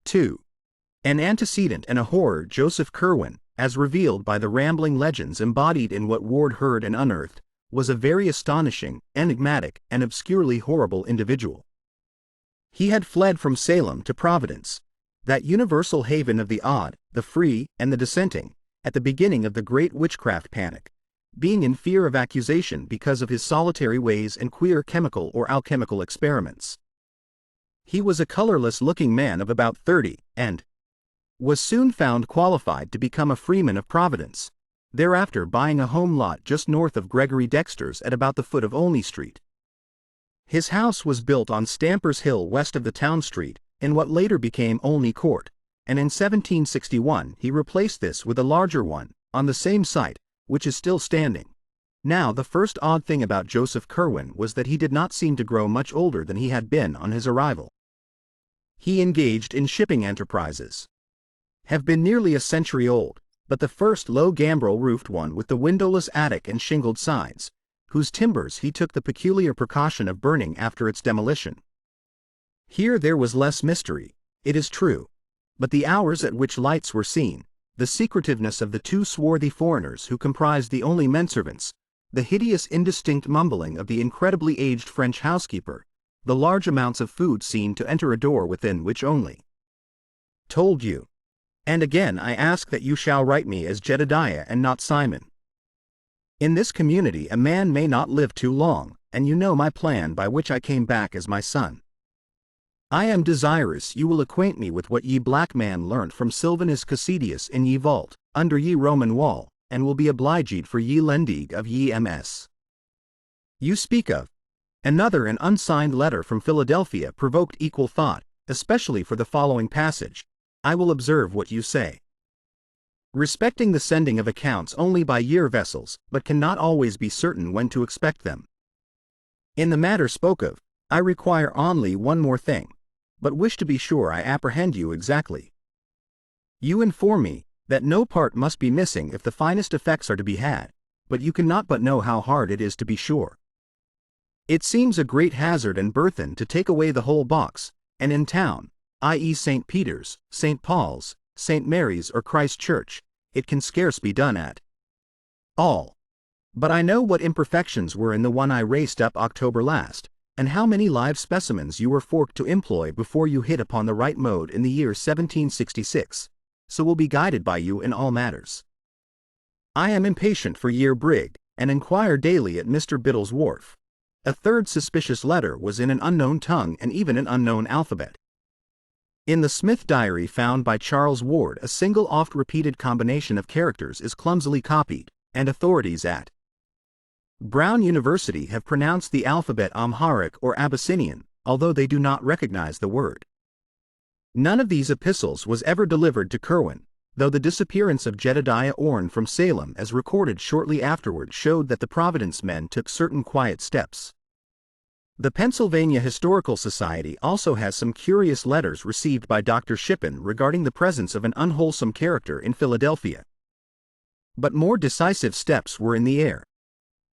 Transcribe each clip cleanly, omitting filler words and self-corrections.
2. An antecedent and a horror. Joseph Curwen, as revealed by the rambling legends embodied in what Ward heard and unearthed, was a very astonishing, enigmatic, and obscurely horrible individual. He had fled from Salem to Providence, that universal haven of the odd, the free, and the dissenting, at the beginning of the great witchcraft panic, being in fear of accusation because of his solitary ways and queer chemical or alchemical experiments. He was a colorless-looking man of about 30, and was soon found qualified to become a freeman of Providence, thereafter buying a home lot just north of Gregory Dexter's at about the foot of Olney Street. His house was built on Stamper's Hill west of the town street, in what later became Olney Court, and in 1761 he replaced this with a larger one, on the same site, which is still standing. Now the first odd thing about Joseph Curwen was that he did not seem to grow much older than he had been on his arrival. He engaged in shipping enterprises. Have been nearly a century old, but the first low gambrel-roofed one with the windowless attic and shingled sides, whose timbers he took the peculiar precaution of burning after its demolition. Here there was less mystery, it is true, but the hours at which lights were seen, the secretiveness of the two swarthy foreigners who comprised the only menservants, the hideous indistinct mumbling of the incredibly aged French housekeeper, the large amounts of food seen to enter a door within which only told you. And again I ask that you shall write me as Jedediah and not Simon. In this community a man may not live too long, and you know my plan by which I came back as my son. I am desirous you will acquaint me with what ye black man learnt from Sylvanus Cassidius in ye vault, under ye Roman wall, and will be obliged for ye lendig of ye ms. You speak of. Another and unsigned letter from Philadelphia provoked equal thought, especially for the following passage. I will observe what you say. Respecting the sending of accounts only by year vessels, but cannot always be certain when to expect them. In the matter spoke of, I require only one more thing, but wish to be sure I apprehend you exactly. You inform me that no part must be missing if the finest effects are to be had, but you cannot but know how hard it is to be sure. It seems a great hazard and burthen to take away the whole box, and in town, i.e. St. Peter's, St. Paul's, St. Mary's or Christ Church, it can scarce be done at all. But I know what imperfections were in the one I raced up October last, and how many live specimens you were forked to employ before you hit upon the right mode in the year 1766, so will be guided by you in all matters. I am impatient for year brig, and inquire daily at Mr. Biddle's wharf. A third suspicious letter was in an unknown tongue and even an unknown alphabet. In the Smith diary found by Charles Ward a single oft-repeated combination of characters is clumsily copied, and authorities at Brown University have pronounced the alphabet Amharic or Abyssinian, although they do not recognize the word. None of these epistles was ever delivered to Curwen, though the disappearance of Jedediah Orne from Salem as recorded shortly afterward showed that the Providence men took certain quiet steps. The Pennsylvania Historical Society also has some curious letters received by Dr. Shippen regarding the presence of an unwholesome character in Philadelphia. But more decisive steps were in the air.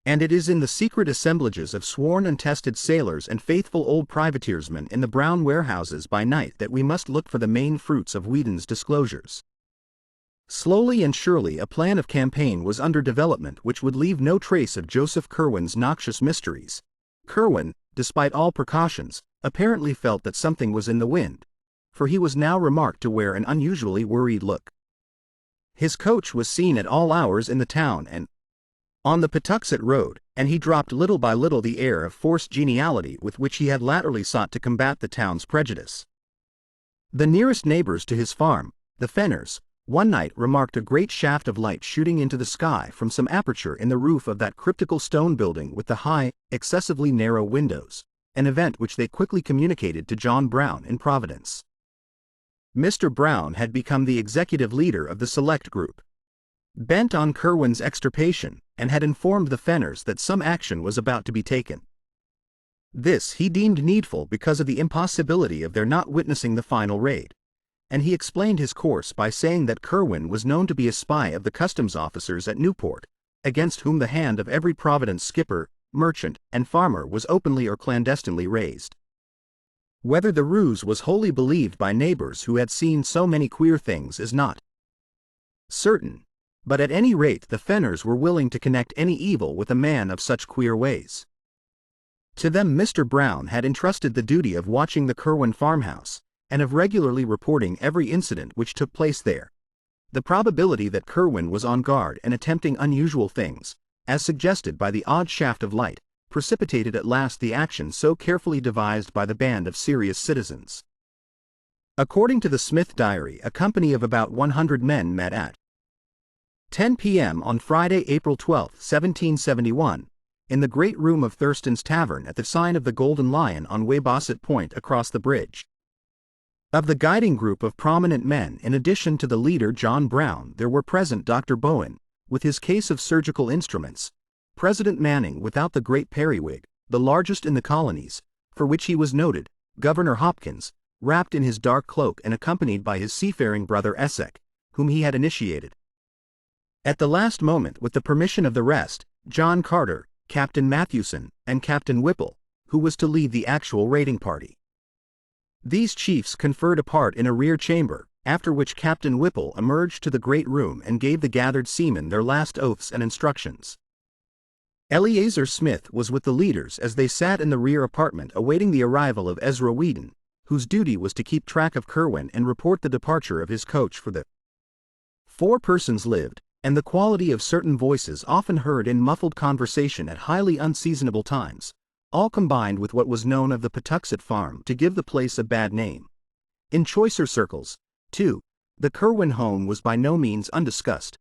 And it is in the secret assemblages of sworn and tested sailors and faithful old privateersmen in the brown warehouses by night that we must look for the main fruits of Whedon's disclosures. Slowly and surely a plan of campaign was under development which would leave no trace of Joseph Curwen's noxious mysteries. Curwen, despite all precautions, apparently felt that something was in the wind, for he was now remarked to wear an unusually worried look. His coach was seen at all hours in the town and on the Patuxent Road, and he dropped little by little the air of forced geniality with which he had latterly sought to combat the town's prejudice. The nearest neighbors to his farm, the Fenners, one night remarked a great shaft of light shooting into the sky from some aperture in the roof of that cryptical stone building with the high, excessively narrow windows, an event which they quickly communicated to John Brown in Providence. Mr. Brown had become the executive leader of the select group, bent on Curwen's extirpation, and had informed the Fenners that some action was about to be taken. This he deemed needful because of the impossibility of their not witnessing the final raid, and he explained his course by saying that Curwen was known to be a spy of the customs officers at Newport, against whom the hand of every Providence skipper, merchant, and farmer was openly or clandestinely raised. Whether the ruse was wholly believed by neighbors who had seen so many queer things is not certain, but at any rate the Fenners were willing to connect any evil with a man of such queer ways. To them Mr. Brown had entrusted the duty of watching the Curwen farmhouse, and of regularly reporting every incident which took place there. The probability that Curwen was on guard and attempting unusual things, as suggested by the odd shaft of light, precipitated at last the action so carefully devised by the band of serious citizens. According to the Smith diary, a company of about 100 men met at 10 p.m. on Friday, April 12, 1771, in the great room of Thurston's Tavern at the sign of the Golden Lion on Weybosset Point across the bridge. Of the guiding group of prominent men, in addition to the leader John Brown, there were present Dr. Bowen, with his case of surgical instruments, President Manning without the great periwig, the largest in the colonies, for which he was noted, Governor Hopkins, wrapped in his dark cloak and accompanied by his seafaring brother Essex, whom he had initiated. At the last moment, with the permission of the rest, John Carter, Captain Mathewson, and Captain Whipple, who was to lead the actual raiding party. These chiefs conferred apart in a rear chamber, after which Captain Whipple emerged to the great room and gave the gathered seamen their last oaths and instructions. Eleazar Smith was with the leaders as they sat in the rear apartment awaiting the arrival of Ezra Whedon, whose duty was to keep track of Curwen and report the departure of his coach for the 4 persons lived, and the quality of certain voices often heard in muffled conversation at highly unseasonable times, all combined with what was known of the Patuxet farm to give the place a bad name. In choicer circles, too, the Curwen home was by no means undiscussed,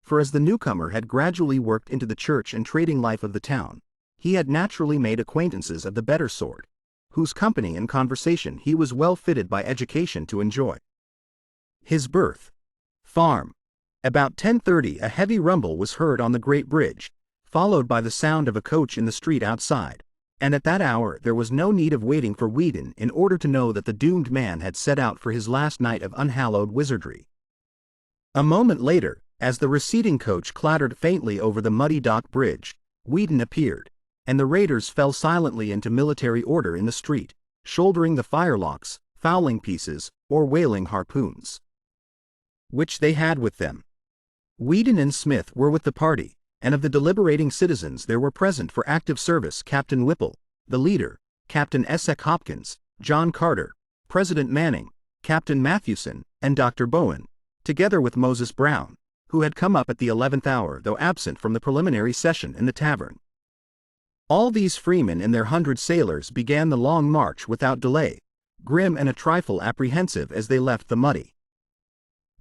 for as the newcomer had gradually worked into the church and trading life of the town, he had naturally made acquaintances of the better sort, whose company and conversation he was well fitted by education to enjoy. His birth. Farm. About 10:30 a heavy rumble was heard on the great bridge, followed by the sound of a coach in the street outside, and at that hour there was no need of waiting for Whedon in order to know that the doomed man had set out for his last night of unhallowed wizardry. A moment later, as the receding coach clattered faintly over the muddy dock bridge, Whedon appeared, and the raiders fell silently into military order in the street, shouldering the firelocks, fowling pieces, or whaling harpoons, which they had with them. Whedon and Smith were with the party, and of the deliberating citizens there were present for active service Captain Whipple, the leader, Captain Essex Hopkins, John Carter, President Manning, Captain Mathewson, and Dr. Bowen, together with Moses Brown, who had come up at the 11th hour though absent from the preliminary session in the tavern. All these freemen and their 100 sailors began the long march without delay, grim and a trifle apprehensive as they left the muddy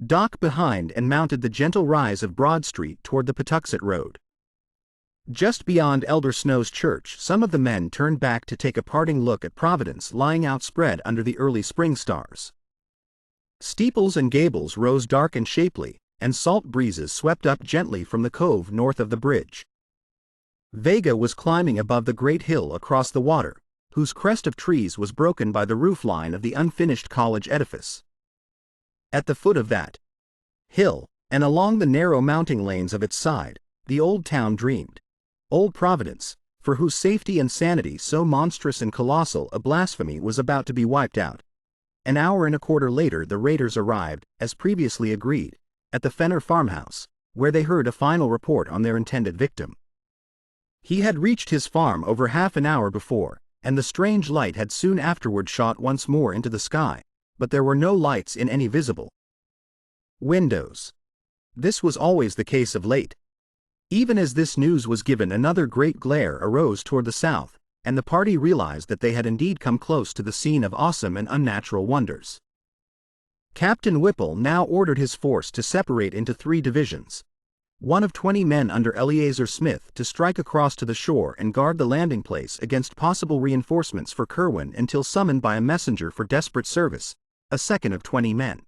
dock behind and mounted the gentle rise of Broad Street toward the Patuxet Road. Just beyond Elder Snow's church, some of the men turned back to take a parting look at Providence lying outspread under the early spring stars. Steeples and gables rose dark and shapely, and salt breezes swept up gently from the cove north of the bridge. Vega was climbing above the great hill across the water, whose crest of trees was broken by the roof line of the unfinished college edifice. At the foot of that hill, and along the narrow mounting lanes of its side, the old town dreamed. Old Providence, for whose safety and sanity so monstrous and colossal a blasphemy was about to be wiped out. An hour and a quarter later the raiders arrived, as previously agreed, at the Fenner farmhouse, where they heard a final report on their intended victim. He had reached his farm over half an hour before, and the strange light had soon afterward shot once more into the sky, but there were no lights in any visible windows. This was always the case of late. Even as this news was given, another great glare arose toward the south, and the party realized that they had indeed come close to the scene of awesome and unnatural wonders. Captain Whipple now ordered his force to separate into 3 divisions, one of 20 men under Eleazar Smith to strike across to the shore and guard the landing place against possible reinforcements for Curwen until summoned by a messenger for desperate service, a second of 20 men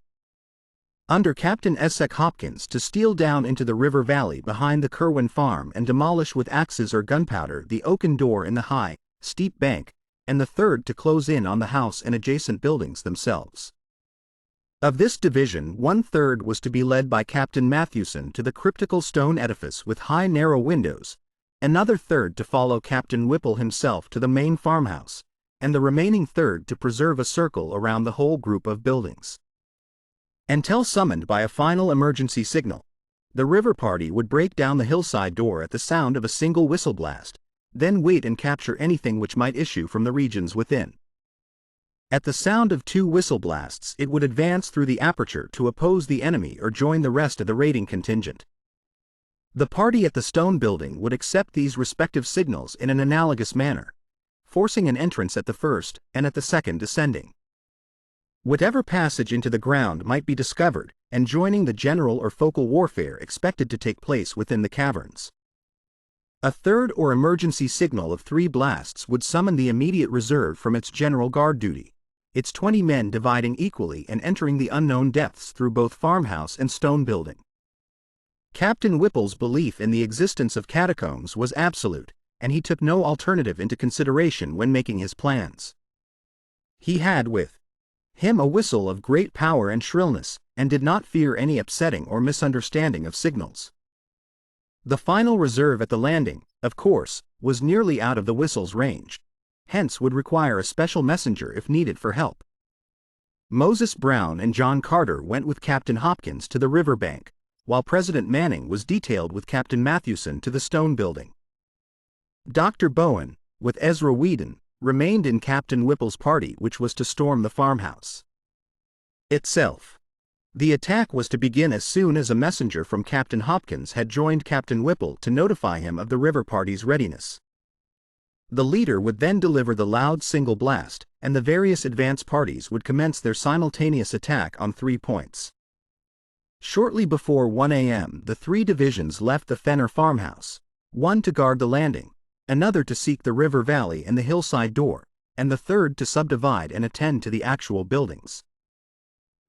under Captain Essex Hopkins to steal down into the river valley behind the Curwen farm and demolish with axes or gunpowder the oaken door in the high, steep bank, and the third to close in on the house and adjacent buildings themselves. Of this division, 1/3 was to be led by Captain Mathewson to the cryptical stone edifice with high narrow windows, another third to follow Captain Whipple himself to the main farmhouse, and the remaining third to preserve a circle around the whole group of buildings. Until summoned by a final emergency signal, the river party would break down the hillside door at the sound of a single whistle blast, then wait and capture anything which might issue from the regions within. At the sound of 2 whistle blasts, it would advance through the aperture to oppose the enemy or join the rest of the raiding contingent. The party at the stone building would accept these respective signals in an analogous manner, forcing an entrance at the first and at the second descending. Whatever passage into the ground might be discovered, and joining the general or focal warfare expected to take place within the caverns. A third or emergency signal of 3 blasts would summon the immediate reserve from its general guard duty, its 20 men dividing equally and entering the unknown depths through both farmhouse and stone building. Captain Whipple's belief in the existence of catacombs was absolute, and he took no alternative into consideration when making his plans. He had with him a whistle of great power and shrillness, and did not fear any upsetting or misunderstanding of signals. The final reserve at the landing, of course, was nearly out of the whistle's range, hence would require a special messenger if needed for help. Moses Brown and John Carter went with Captain Hopkins to the river bank, while President Manning was detailed with Captain Mathewson to the stone building. Dr. Bowen, with Ezra Whedon, remained in Captain Whipple's party, which was to storm the farmhouse itself. The attack was to begin as soon as a messenger from Captain Hopkins had joined Captain Whipple to notify him of the river party's readiness. The leader would then deliver the loud single blast, and the various advance parties would commence their simultaneous attack on 3 points. Shortly before 1 a.m., the 3 divisions left the Fenner farmhouse, one to guard the landing, another to seek the river valley and the hillside door, and the third to subdivide and attend to the actual buildings.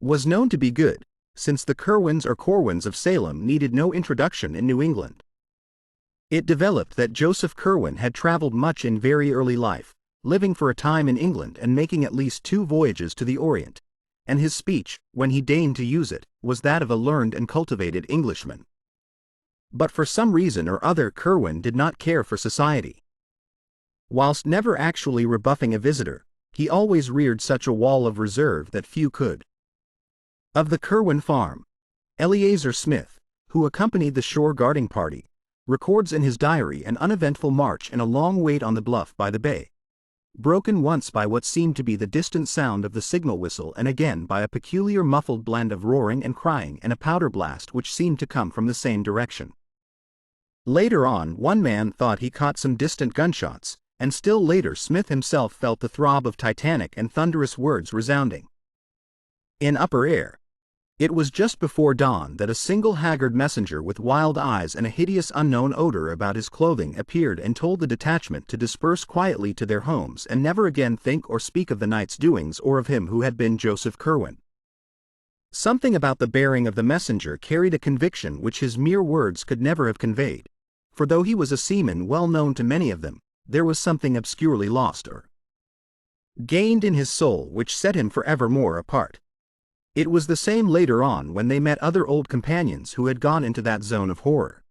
Was known to be good, since the Curwens or Corwins of Salem needed no introduction in New England. It developed that Joseph Curwen had traveled much in very early life, living for a time in England and making at least 2 voyages to the Orient, and his speech, when he deigned to use it, was that of a learned and cultivated Englishman. But for some reason or other Curwen did not care for society. Whilst never actually rebuffing a visitor, he always reared such a wall of reserve that few could. Of the Curwen farm, Eleazar Smith, who accompanied the shore guarding party, records in his diary an uneventful march and a long wait on the bluff by the bay, broken once by what seemed to be the distant sound of the signal whistle and again by a peculiar muffled blend of roaring and crying and a powder blast which seemed to come from the same direction. Later on, one man thought he caught some distant gunshots, and still later Smith himself felt the throb of titanic and thunderous words resounding in upper air. It was just before dawn that a single haggard messenger with wild eyes and a hideous unknown odor about his clothing appeared and told the detachment to disperse quietly to their homes and never again think or speak of the night's doings or of him who had been Joseph Curwen. Something about the bearing of the messenger carried a conviction which his mere words could never have conveyed, for though he was a seaman well known to many of them, there was something obscurely lost or gained in his soul which set him forevermore apart. It was the same later on when they met other old companions who had gone into that zone of horror.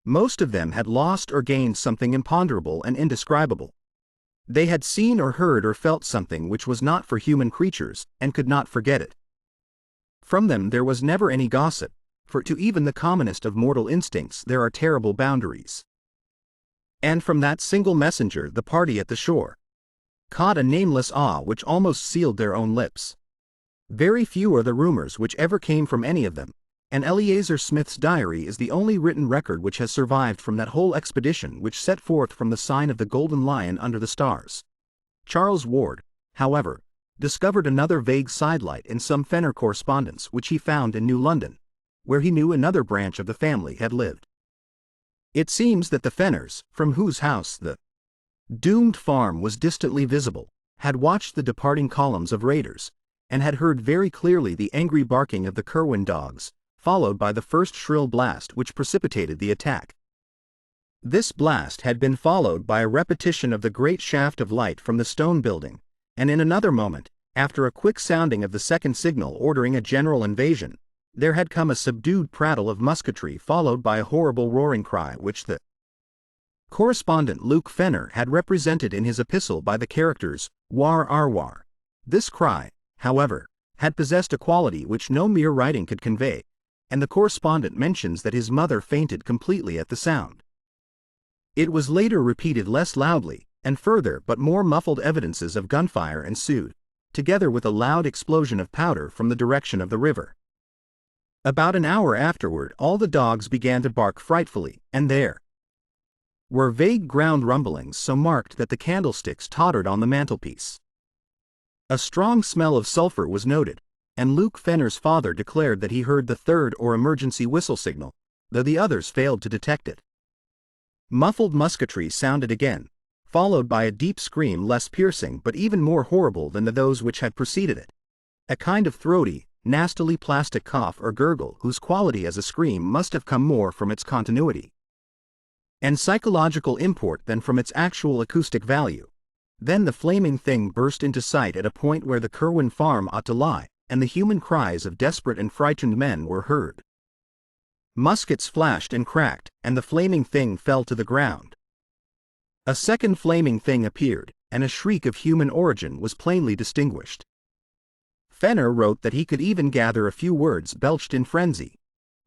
Most of them had lost or gained something imponderable and indescribable. They had seen or heard or felt something which was not for human creatures, and could not forget it. From them there was never any gossip, for to even the commonest of mortal instincts there are terrible boundaries. And from that single messenger the party at the shore caught a nameless awe which almost sealed their own lips. Very few are the rumors which ever came from any of them, and Eleazar Smith's diary is the only written record which has survived from that whole expedition which set forth from the sign of the Golden Lion under the stars. Charles Ward, however, discovered another vague sidelight in some Fenner correspondence which he found in New London, where he knew another branch of the family had lived. It seems that the Fenners, from whose house the doomed farm was distantly visible, had watched the departing columns of raiders, and had heard very clearly the angry barking of the Curwen dogs, followed by the first shrill blast which precipitated the attack. This blast had been followed by a repetition of the great shaft of light from the stone building, and in another moment, after a quick sounding of the second signal ordering a general invasion, there had come a subdued prattle of musketry followed by a horrible roaring cry which the Correspondent Luke Fenner had represented in his epistle by the characters, war arwar. This cry, however, had possessed a quality which no mere writing could convey, and the correspondent mentions that his mother fainted completely at the sound. It was later repeated less loudly, and further but more muffled evidences of gunfire ensued, together with a loud explosion of powder from the direction of the river. About an hour afterward all the dogs began to bark frightfully, and there were vague ground rumblings so marked that the candlesticks tottered on the mantelpiece. A strong smell of sulfur was noted, and Luke Fenner's father declared that he heard the third or emergency whistle signal, though the others failed to detect it. Muffled musketry sounded again, followed by a deep scream less piercing but even more horrible than those which had preceded it. A kind of throaty, nastily plastic cough or gurgle whose quality as a scream must have come more from its continuity and psychological import than from its actual acoustic value. Then the flaming thing burst into sight at a point where the Curwen farm ought to lie, and the human cries of desperate and frightened men were heard. Muskets flashed and cracked, and the flaming thing fell to the ground. A second flaming thing appeared, and a shriek of human origin was plainly distinguished. Fenner wrote that he could even gather a few words belched in frenzy.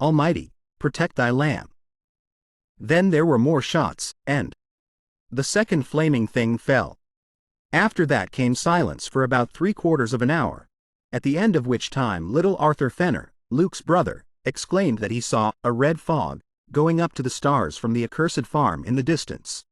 "Almighty, protect thy lamb." Then there were more shots, and the second flaming thing fell. After that came silence for about 3/4 of an hour, at the end of which time little Arthur Fenner, Luke's brother, exclaimed that he saw a red fog going up to the stars from the accursed farm in the distance.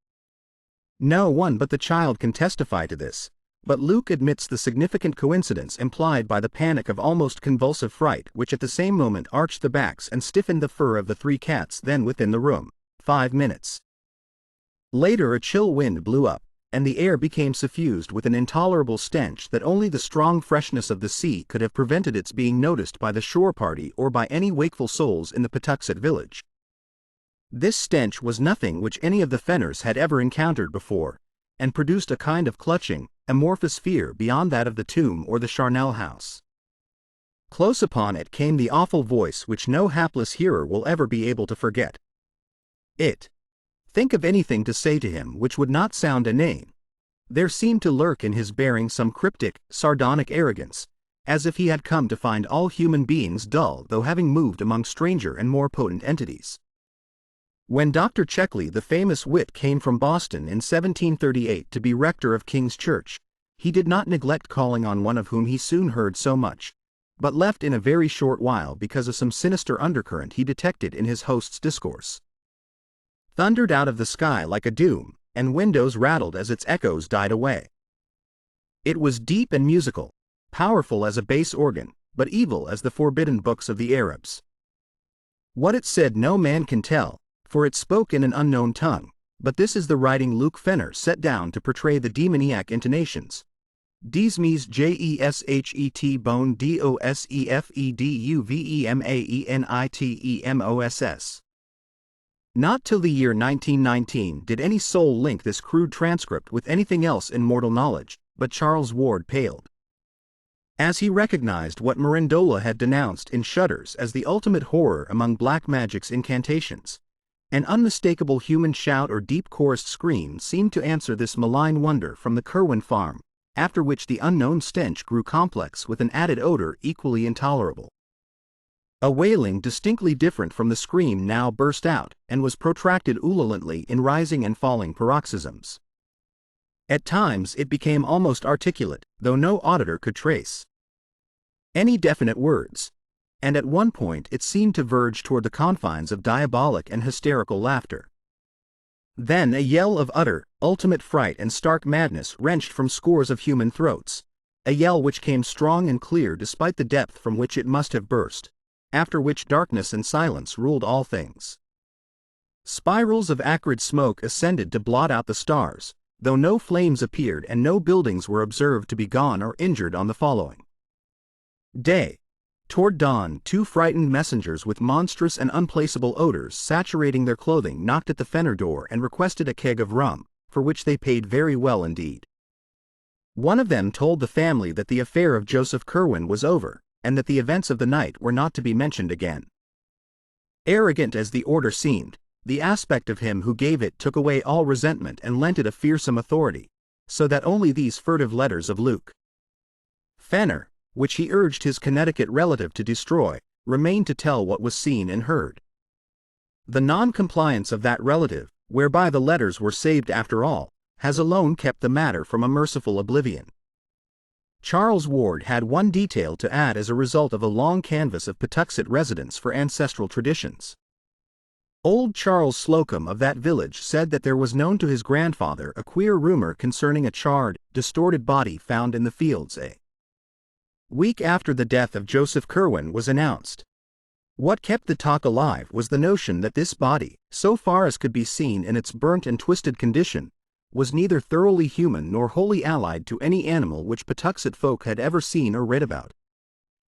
No one but the child can testify to this, but Luke admits the significant coincidence implied by the panic of almost convulsive fright which at the same moment arched the backs and stiffened the fur of the 3 cats then within the room. 5 minutes later a chill wind blew up, and the air became suffused with an intolerable stench that only the strong freshness of the sea could have prevented its being noticed by the shore party or by any wakeful souls in the Patuxet village. This stench was nothing which any of the Fenners had ever encountered before, and produced a kind of clutching, amorphous fear beyond that of the tomb or the charnel house. Close upon it came the awful voice which no hapless hearer will ever be able to forget. Think of anything to say to him which would not sound inane. There seemed to lurk in his bearing some cryptic, sardonic arrogance, as if he had come to find all human beings dull though having moved among stranger and more potent entities. When Dr. Checkley the famous wit came from Boston in 1738 to be rector of King's Church, he did not neglect calling on one of whom he soon heard so much, but left in a very short while because of some sinister undercurrent he detected in his host's discourse. Thundered out of the sky like a doom, and windows rattled as its echoes died away. It was deep and musical, powerful as a bass organ, but evil as the forbidden books of the Arabs. What it said no man can tell, for it spoke in an unknown tongue, but this is the writing Luke Fenner set down to portray the demoniac intonations. Desmes jeshet bone dosefeduvemaenitemoss. Not till the year 1919 did any soul link this crude transcript with anything else in mortal knowledge, but Charles Ward paled. As he recognized what Mirandola had denounced in Shudders as the ultimate horror among black magic's incantations, an unmistakable human shout or deep chorused scream seemed to answer this malign wonder from the Curwen farm, after which the unknown stench grew complex with an added odor equally intolerable. A wailing distinctly different from the scream now burst out, and was protracted ululantly in rising and falling paroxysms. At times it became almost articulate, though no auditor could trace any definite words, and at one point it seemed to verge toward the confines of diabolic and hysterical laughter. Then a yell of utter, ultimate fright and stark madness wrenched from scores of human throats, a yell which came strong and clear despite the depth from which it must have burst, after which darkness and silence ruled all things. Spirals of acrid smoke ascended to blot out the stars, though no flames appeared and no buildings were observed to be gone or injured on the following day. Toward dawn, 2 frightened messengers with monstrous and unplaceable odors saturating their clothing knocked at the Fenner door and requested a keg of rum, for which they paid very well indeed. One of them told the family that the affair of Joseph Curwen was over, and that the events of the night were not to be mentioned again. Arrogant as the order seemed, the aspect of him who gave it took away all resentment and lent it a fearsome authority, so that only these furtive letters of Luke Fenner, which he urged his Connecticut relative to destroy, remained to tell what was seen and heard. The non-compliance of that relative, whereby the letters were saved after all, has alone kept the matter from a merciful oblivion. Charles Ward had one detail to add as a result of a long canvass of Patuxet residents for ancestral traditions. Old Charles Slocum of that village said that there was known to his grandfather a queer rumor concerning a charred, distorted body found in the fields a week after the death of Joseph Curwen was announced. What kept the talk alive was the notion that this body, so far as could be seen in its burnt and twisted condition, was neither thoroughly human nor wholly allied to any animal which Patuxet folk had ever seen or read about.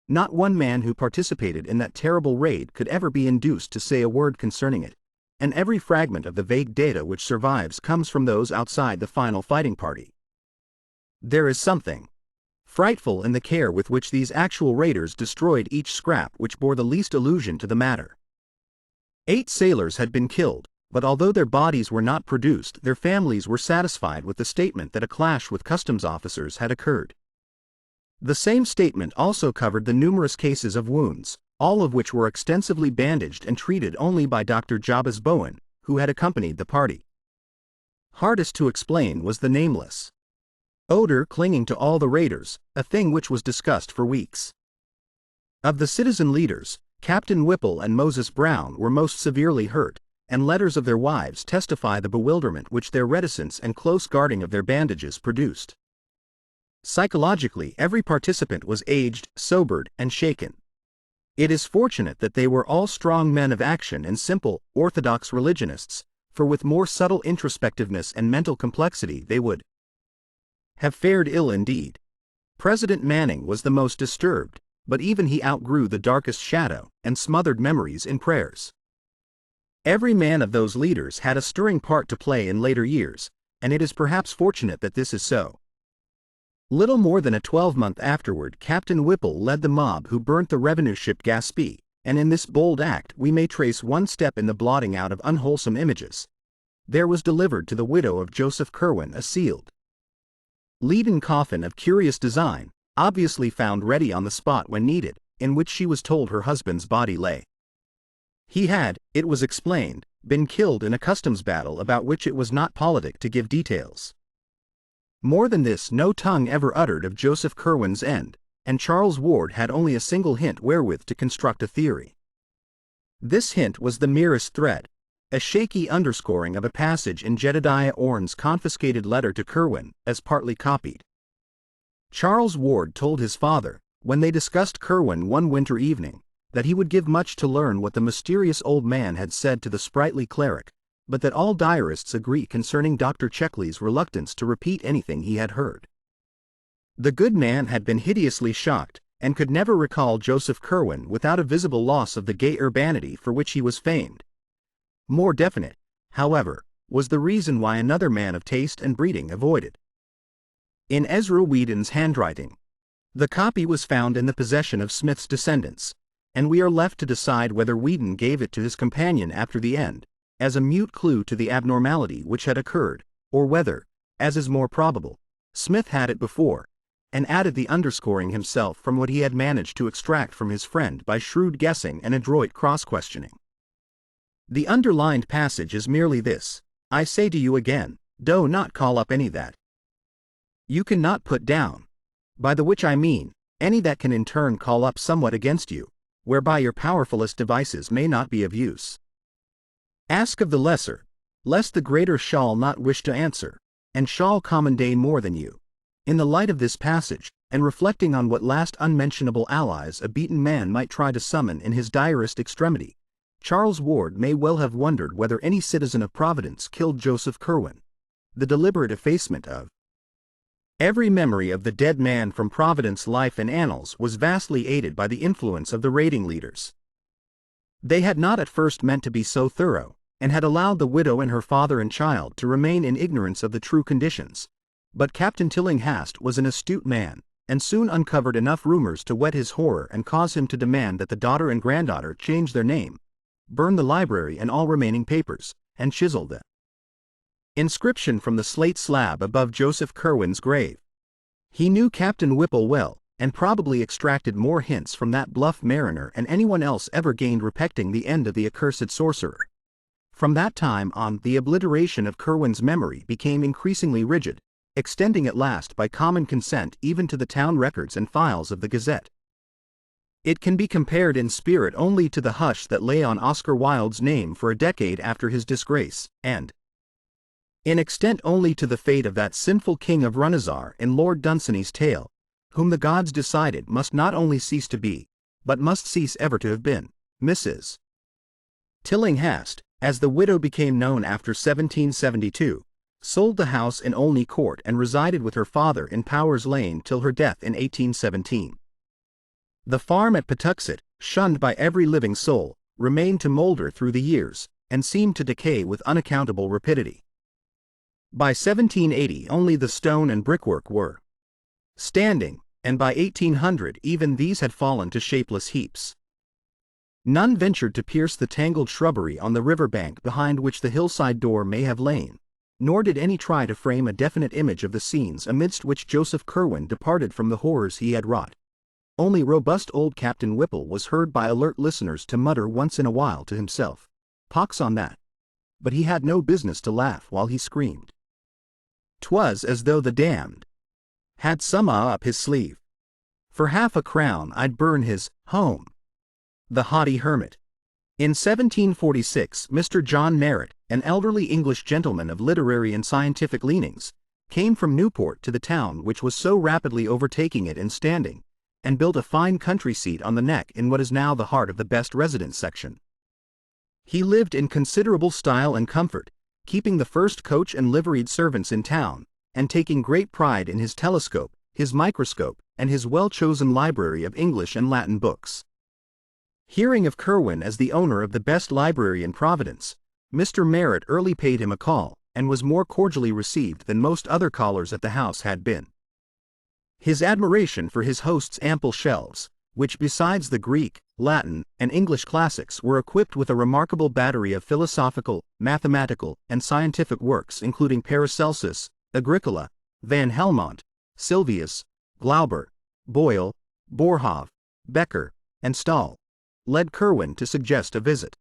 Not one man who participated in that terrible raid could ever be induced to say a word concerning it, and every fragment of the vague data which survives comes from those outside the final fighting party. There is something frightful in the care with which these actual raiders destroyed each scrap which bore the least allusion to the matter. 8 sailors had been killed, but although their bodies were not produced, their families were satisfied with the statement that a clash with customs officers had occurred. The same statement also covered the numerous cases of wounds, all of which were extensively bandaged and treated only by Dr. Jabez Bowen, who had accompanied the party. Hardest to explain was the nameless odor clinging to all the raiders, a thing which was discussed for weeks. Of the citizen leaders, Captain Whipple and Moses Brown were most severely hurt, and letters of their wives testify the bewilderment which their reticence and close guarding of their bandages produced. Psychologically, every participant was aged, sobered, and shaken. It is fortunate that they were all strong men of action and simple, orthodox religionists, for with more subtle introspectiveness and mental complexity they would have fared ill indeed. President Manning was the most disturbed, but even he outgrew the darkest shadow, and smothered memories in prayers. Every man of those leaders had a stirring part to play in later years, and it is perhaps fortunate that this is so. Little more than a 12-month afterward, Captain Whipple led the mob who burnt the revenue ship Gaspee, and in this bold act we may trace one step in the blotting out of unwholesome images. There was delivered to the widow of Joseph Curwen a sealed leaden coffin of curious design, obviously found ready on the spot when needed, in which she was told her husband's body lay. He had, it was explained, been killed in a customs battle about which it was not politic to give details. More than this no tongue ever uttered of Joseph Curwen's end, and Charles Ward had only a single hint wherewith to construct a theory. This hint was the merest thread, a shaky underscoring of a passage in Jedediah Orne's confiscated letter to Curwen, as partly copied. Charles Ward told his father, when they discussed Curwen one winter evening, that he would give much to learn what the mysterious old man had said to the sprightly cleric, but that all diarists agree concerning Dr. Checkley's reluctance to repeat anything he had heard. The good man had been hideously shocked, and could never recall Joseph Curwen without a visible loss of the gay urbanity for which he was famed. More definite, however, was the reason why another man of taste and breeding avoided. In Ezra Whedon's handwriting, the copy was found in the possession of Smith's descendants, and we are left to decide whether Whedon gave it to his companion after the end, as a mute clue to the abnormality which had occurred, or whether, as is more probable, Smith had it before, and added the underscoring himself from what he had managed to extract from his friend by shrewd guessing and adroit cross-questioning. The underlined passage is merely this: I say to you again, do not call up any that you cannot put down, by the which I mean, any that can in turn call up somewhat against you, whereby your powerfulest devices may not be of use. Ask of the lesser, lest the greater shall not wish to answer, and shall commend more than you. In the light of this passage, and reflecting on what last unmentionable allies a beaten man might try to summon in his direst extremity, Charles Ward may well have wondered whether any citizen of Providence killed Joseph Curwen. The deliberate effacement of every memory of the dead man from Providence life and annals was vastly aided by the influence of the raiding leaders. They had not at first meant to be so thorough, and had allowed the widow and her father and child to remain in ignorance of the true conditions, but Captain Tillinghast was an astute man, and soon uncovered enough rumors to whet his horror and cause him to demand that the daughter and granddaughter change their name, burned the library and all remaining papers, and chiseled the inscription from the slate slab above Joseph Curwen's grave. He knew Captain Whipple well, and probably extracted more hints from that bluff mariner than anyone else ever gained respecting the end of the accursed sorcerer. From that time on, the obliteration of Curwen's memory became increasingly rigid, extending at last by common consent even to the town records and files of the Gazette. It can be compared in spirit only to the hush that lay on Oscar Wilde's name for a decade after his disgrace, and in extent only to the fate of that sinful king of Runazar in Lord Dunsany's tale, whom the gods decided must not only cease to be, but must cease ever to have been, Mrs. Tillinghast, as the widow became known after 1772, sold the house in Olney Court and resided with her father in Powers Lane till her death in 1817. The farm at Patuxet, shunned by every living soul, remained to moulder through the years, and seemed to decay with unaccountable rapidity. By 1780 only the stone and brickwork were standing, and by 1800 even these had fallen to shapeless heaps. None ventured to pierce the tangled shrubbery on the river bank behind which the hillside door may have lain, nor did any try to frame a definite image of the scenes amidst which Joseph Curwen departed from the horrors he had wrought. Only robust old Captain Whipple was heard by alert listeners to mutter once in a while to himself, "Pox on that." But he had no business to laugh while he screamed. 'Twas as though the damned had some up his sleeve. For half a crown I'd burn his home. The haughty hermit. In 1746 Mr. John Merritt, an elderly English gentleman of literary and scientific leanings, came from Newport to the town which was so rapidly overtaking it in standing, and built a fine country seat on the Neck in what is now the heart of the best residence section. He lived in considerable style and comfort, keeping the first coach and liveried servants in town, and taking great pride in his telescope, his microscope, and his well-chosen library of English and Latin books. Hearing of Curwen as the owner of the best library in Providence, Mr. Merritt early paid him a call, and was more cordially received than most other callers at the house had been. His admiration for his host's ample shelves, which besides the Greek, Latin, and English classics were equipped with a remarkable battery of philosophical, mathematical, and scientific works including Paracelsus, Agricola, Van Helmont, Sylvius, Glauber, Boyle, Boerhaave, Becker, and Stahl, led Curwen to suggest a visit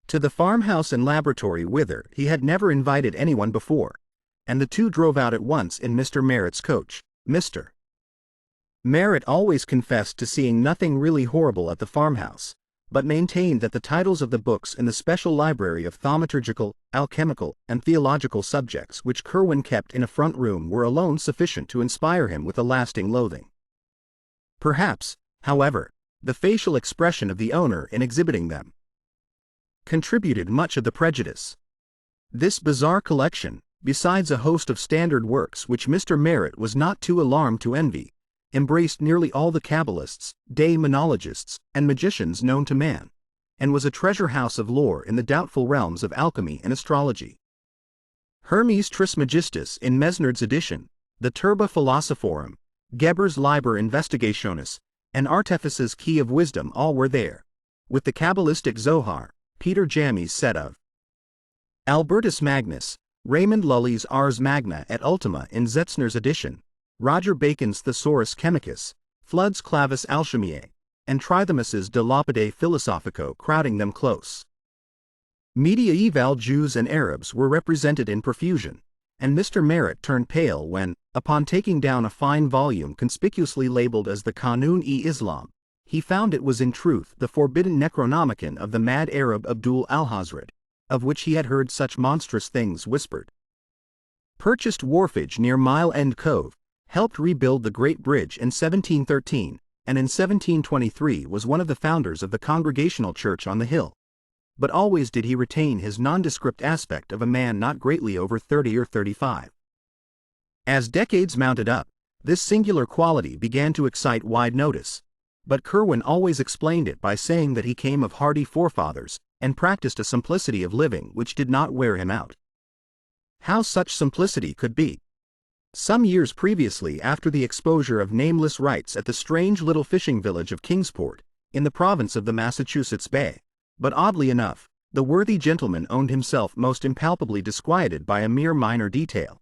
to the farmhouse and laboratory whither he had never invited anyone before, and the two drove out at once in Mr. Merritt's coach. Mr. Merritt always confessed to seeing nothing really horrible at the farmhouse, but maintained that the titles of the books in the special library of thaumaturgical, alchemical, and theological subjects which Curwen kept in a front room were alone sufficient to inspire him with a lasting loathing. Perhaps, however, the facial expression of the owner in exhibiting them contributed much of the prejudice. This bizarre collection, besides a host of standard works which Mr. Merritt was not too alarmed to envy, embraced nearly all the Qabalists, daemonologists, and magicians known to man, and was a treasure house of lore in the doubtful realms of alchemy and astrology. Hermes Trismegistus in Mesnard's edition, the Turba Philosophorum, Geber's Liber Investigationis, and Artefice's Key of Wisdom all were there, with the Qabalistic Zohar, Peter Jammy's set of Albertus Magnus, Raymond Lully's Ars Magna et Ultima in Zetzner's edition, Roger Bacon's Thesaurus Chemicus, Flood's Clavis Alchemiae, and Trithemus's De Lapide Philosophico crowding them close. Mediaeval Jews and Arabs were represented in profusion, and Mr. Merritt turned pale when, upon taking down a fine volume conspicuously labeled as the Qanun-e-Islam, he found it was in truth the forbidden Necronomicon of the mad Arab Abdul Alhazred, of which he had heard such monstrous things whispered. Purchased wharfage near Mile End Cove, helped rebuild the Great Bridge in 1713, and in 1723 was one of the founders of the Congregational Church on the Hill. But always did he retain his nondescript aspect of a man not greatly over 30 or 35. As decades mounted up, this singular quality began to excite wide notice, but Curwen always explained it by saying that he came of hardy forefathers, and practiced a simplicity of living which did not wear him out. How such simplicity could be? Some years previously, after the exposure of nameless rites at the strange little fishing village of Kingsport, in the province of the Massachusetts Bay, But oddly enough, the worthy gentleman owned himself most impalpably disquieted by a mere minor detail.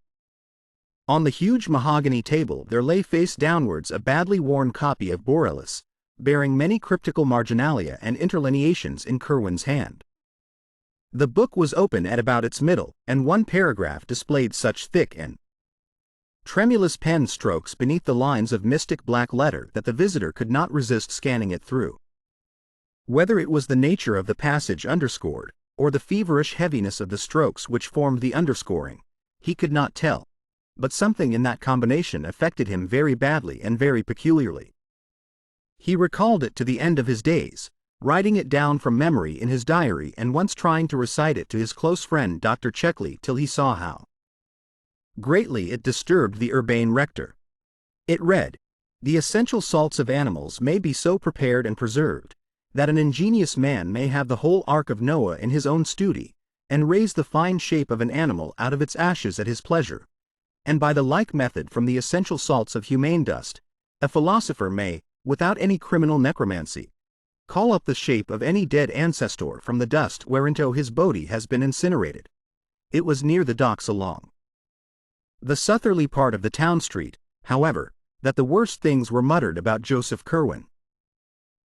On the huge mahogany table there lay face downwards a badly worn copy of Borellus, bearing many cryptical marginalia and interlineations in Curwen's hand. The book was open at about its middle, and one paragraph displayed such thick and tremulous pen strokes beneath the lines of mystic black letter that the visitor could not resist scanning it through. Whether it was the nature of the passage underscored, or the feverish heaviness of the strokes which formed the underscoring, he could not tell, but something in that combination affected him very badly and very peculiarly. He recalled it to the end of his days, writing it down from memory in his diary and once trying to recite it to his close friend Dr. Checkley till he saw how greatly it disturbed the urbane rector. It read, "The essential salts of animals may be so prepared and preserved, that an ingenious man may have the whole Ark of Noah in his own study, and raise the fine shape of an animal out of its ashes at his pleasure, and by the like method from the essential salts of humane dust, a philosopher may, without any criminal necromancy, call up the shape of any dead ancestor from the dust whereinto his body has been incinerated." It was near the docks along the southerly part of the town street, however, that the worst things were muttered about Joseph Curwen.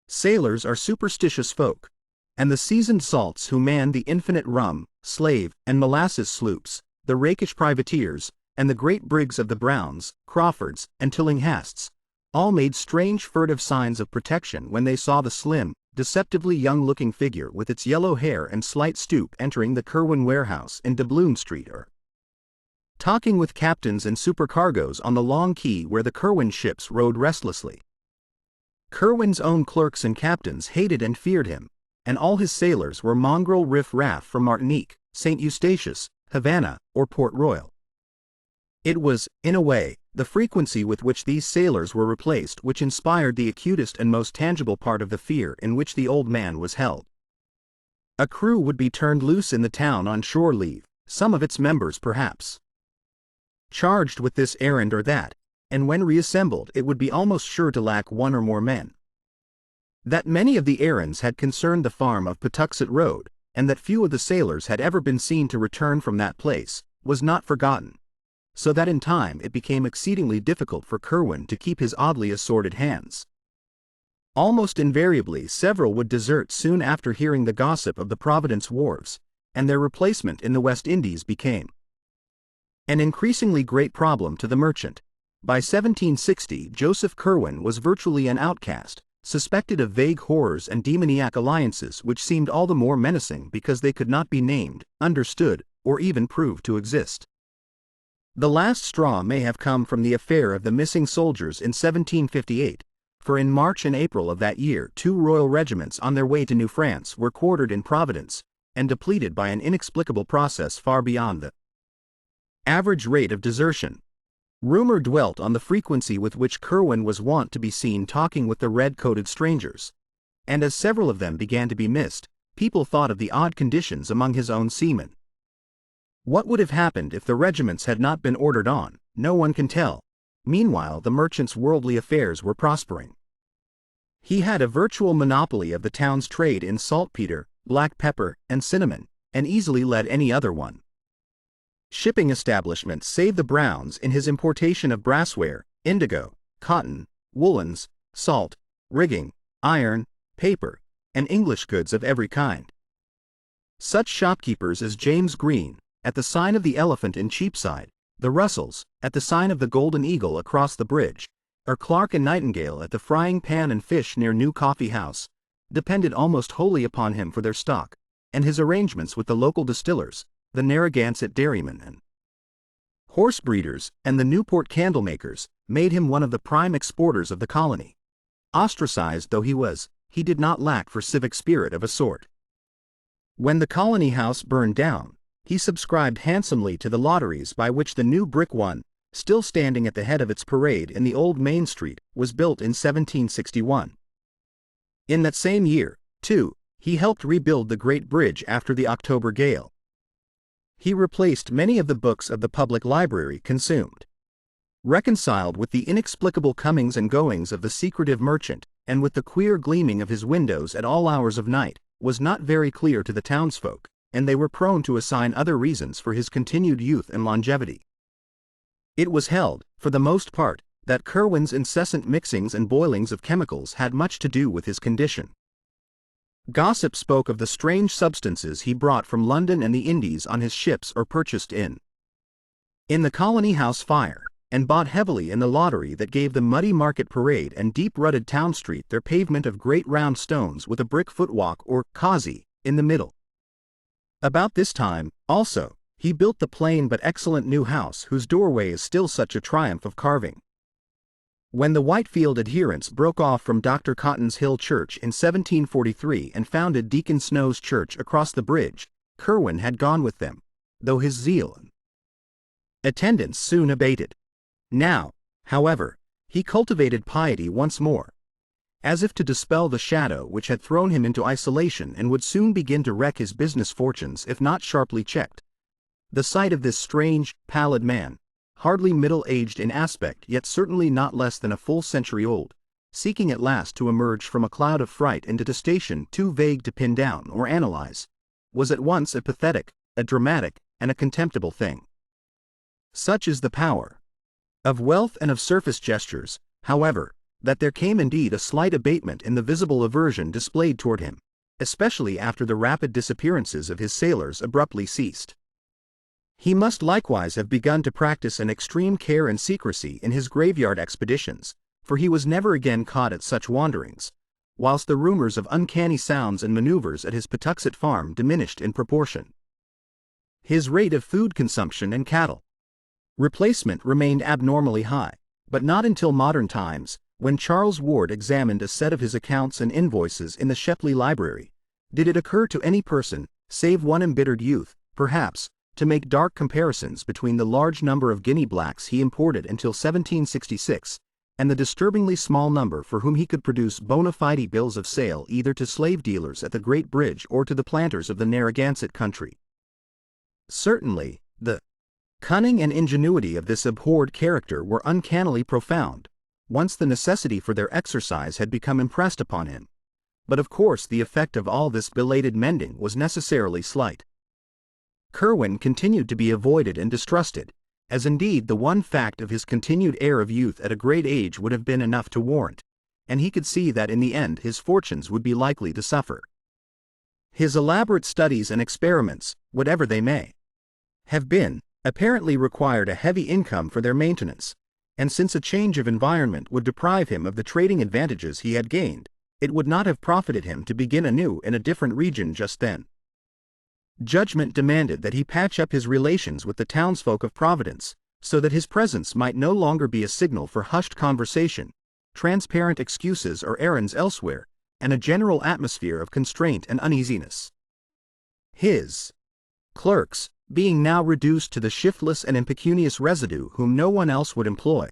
Sailors are superstitious folk, and the seasoned salts who manned the infinite rum, slave, and molasses sloops, the rakish privateers, and the great brigs of the Browns, Crawfords, and Tillinghasts, all made strange furtive signs of protection when they saw the slim, deceptively young-looking figure with its yellow hair and slight stoop entering the Curwen warehouse in Doubloon Street or talking with captains and supercargoes on the long quay where the Curwen ships rode restlessly. Curwen's own clerks and captains hated and feared him, and all his sailors were mongrel riff-raff from Martinique, St. Eustatius, Havana, or Port Royal. It was, in a way, the frequency with which these sailors were replaced which inspired the acutest and most tangible part of the fear in which the old man was held. A crew would be turned loose in the town on shore leave, some of its members perhaps charged with this errand or that, and when reassembled it would be almost sure to lack one or more men. That many of the errands had concerned the farm of Patuxet Road, and that few of the sailors had ever been seen to return from that place, was not forgotten, so that in time it became exceedingly difficult for Curwen to keep his oddly assorted hands. Almost invariably several would desert soon after hearing the gossip of the Providence wharves, and their replacement in the West Indies became an increasingly great problem to the merchant. By 1760 Joseph Curwen was virtually an outcast, suspected of vague horrors and demoniac alliances which seemed all the more menacing because they could not be named, understood, or even proved to exist. The last straw may have come from the affair of the missing soldiers in 1758, for in March and April of that year 2 royal regiments on their way to New France were quartered in Providence, and depleted by an inexplicable process far beyond the average rate of desertion. Rumor dwelt on the frequency with which Curwen was wont to be seen talking with the red-coated strangers, and as several of them began to be missed, people thought of the odd conditions among his own seamen. What would have happened if the regiments had not been ordered on, no one can tell. Meanwhile the merchant's worldly affairs were prospering. He had a virtual monopoly of the town's trade in saltpeter, black pepper, and cinnamon, and easily led any other one. Shipping establishments saved the Browns in his importation of brassware, indigo, cotton, woolens, salt, rigging, iron, paper, and English goods of every kind. Such shopkeepers as James Green, at the sign of the Elephant in Cheapside, the Russells, at the sign of the Golden Eagle across the bridge, or Clark and Nightingale at the Frying Pan and Fish near New Coffee House, depended almost wholly upon him for their stock, and his arrangements with the local distillers, the Narragansett dairymen and horse breeders, and the Newport candlemakers, made him one of the prime exporters of the colony. Ostracized though he was, he did not lack for civic spirit of a sort. When the colony house burned down, he subscribed handsomely to the lotteries by which the new brick one, still standing at the head of its parade in the old Main Street, was built in 1761. In that same year, too, he helped rebuild the Great Bridge after the October gale. He replaced many of the books of the public library consumed. Reconciled with the inexplicable comings and goings of the secretive merchant, and with the queer gleaming of his windows at all hours of night, was not very clear to the townsfolk, and they were prone to assign other reasons for his continued youth and longevity. It was held, for the most part, that Curwen's incessant mixings and boilings of chemicals had much to do with his condition. Gossip spoke of the strange substances he brought from London and the Indies on his ships or purchased in the Colony House fire, and bought heavily in the lottery that gave the muddy market parade and deep-rutted town street their pavement of great round stones with a brick footwalk or causey in the middle. About this time, also, he built the plain but excellent new house whose doorway is still such a triumph of carving. When the Whitefield adherents broke off from Dr. Cotton's Hill Church in 1743 and founded Deacon Snow's Church across the bridge, Curwen had gone with them, though his zeal and attendance soon abated. Now, however, he cultivated piety once more, as if to dispel the shadow which had thrown him into isolation, and would soon begin to wreck his business fortunes if not sharply checked. The sight of this strange, pallid man, hardly middle-aged in aspect yet certainly not less than a full century old, seeking at last to emerge from a cloud of fright into a station too vague to pin down or analyze, was at once a pathetic, a dramatic, and a contemptible thing. Such is the power of wealth and of surface gestures, however, that there came indeed a slight abatement in the visible aversion displayed toward him, especially after the rapid disappearances of his sailors abruptly ceased. He must likewise have begun to practice an extreme care and secrecy in his graveyard expeditions, for he was never again caught at such wanderings, whilst the rumors of uncanny sounds and maneuvers at his Patuxet farm diminished in proportion. His rate of food consumption and cattle replacement remained abnormally high, but not until modern times, when Charles Ward examined a set of his accounts and invoices in the Shepley Library, did it occur to any person, save one embittered youth, perhaps, to make dark comparisons between the large number of guinea blacks he imported until 1766, and the disturbingly small number for whom he could produce bona fide bills of sale either to slave dealers at the Great Bridge or to the planters of the Narragansett country. Certainly, the cunning and ingenuity of this abhorred character were uncannily profound, once the necessity for their exercise had become impressed upon him. But of course the effect of all this belated mending was necessarily slight. Curwen continued to be avoided and distrusted, as indeed the one fact of his continued air of youth at a great age would have been enough to warrant, and he could see that in the end his fortunes would be likely to suffer. His elaborate studies and experiments, whatever they may have been, apparently required a heavy income for their maintenance, and since a change of environment would deprive him of the trading advantages he had gained, it would not have profited him to begin anew in a different region just then. Judgment demanded that he patch up his relations with the townsfolk of Providence, so that his presence might no longer be a signal for hushed conversation, transparent excuses or errands elsewhere, and a general atmosphere of constraint and uneasiness. His clerks, being now reduced to the shiftless and impecunious residue whom no one else would employ,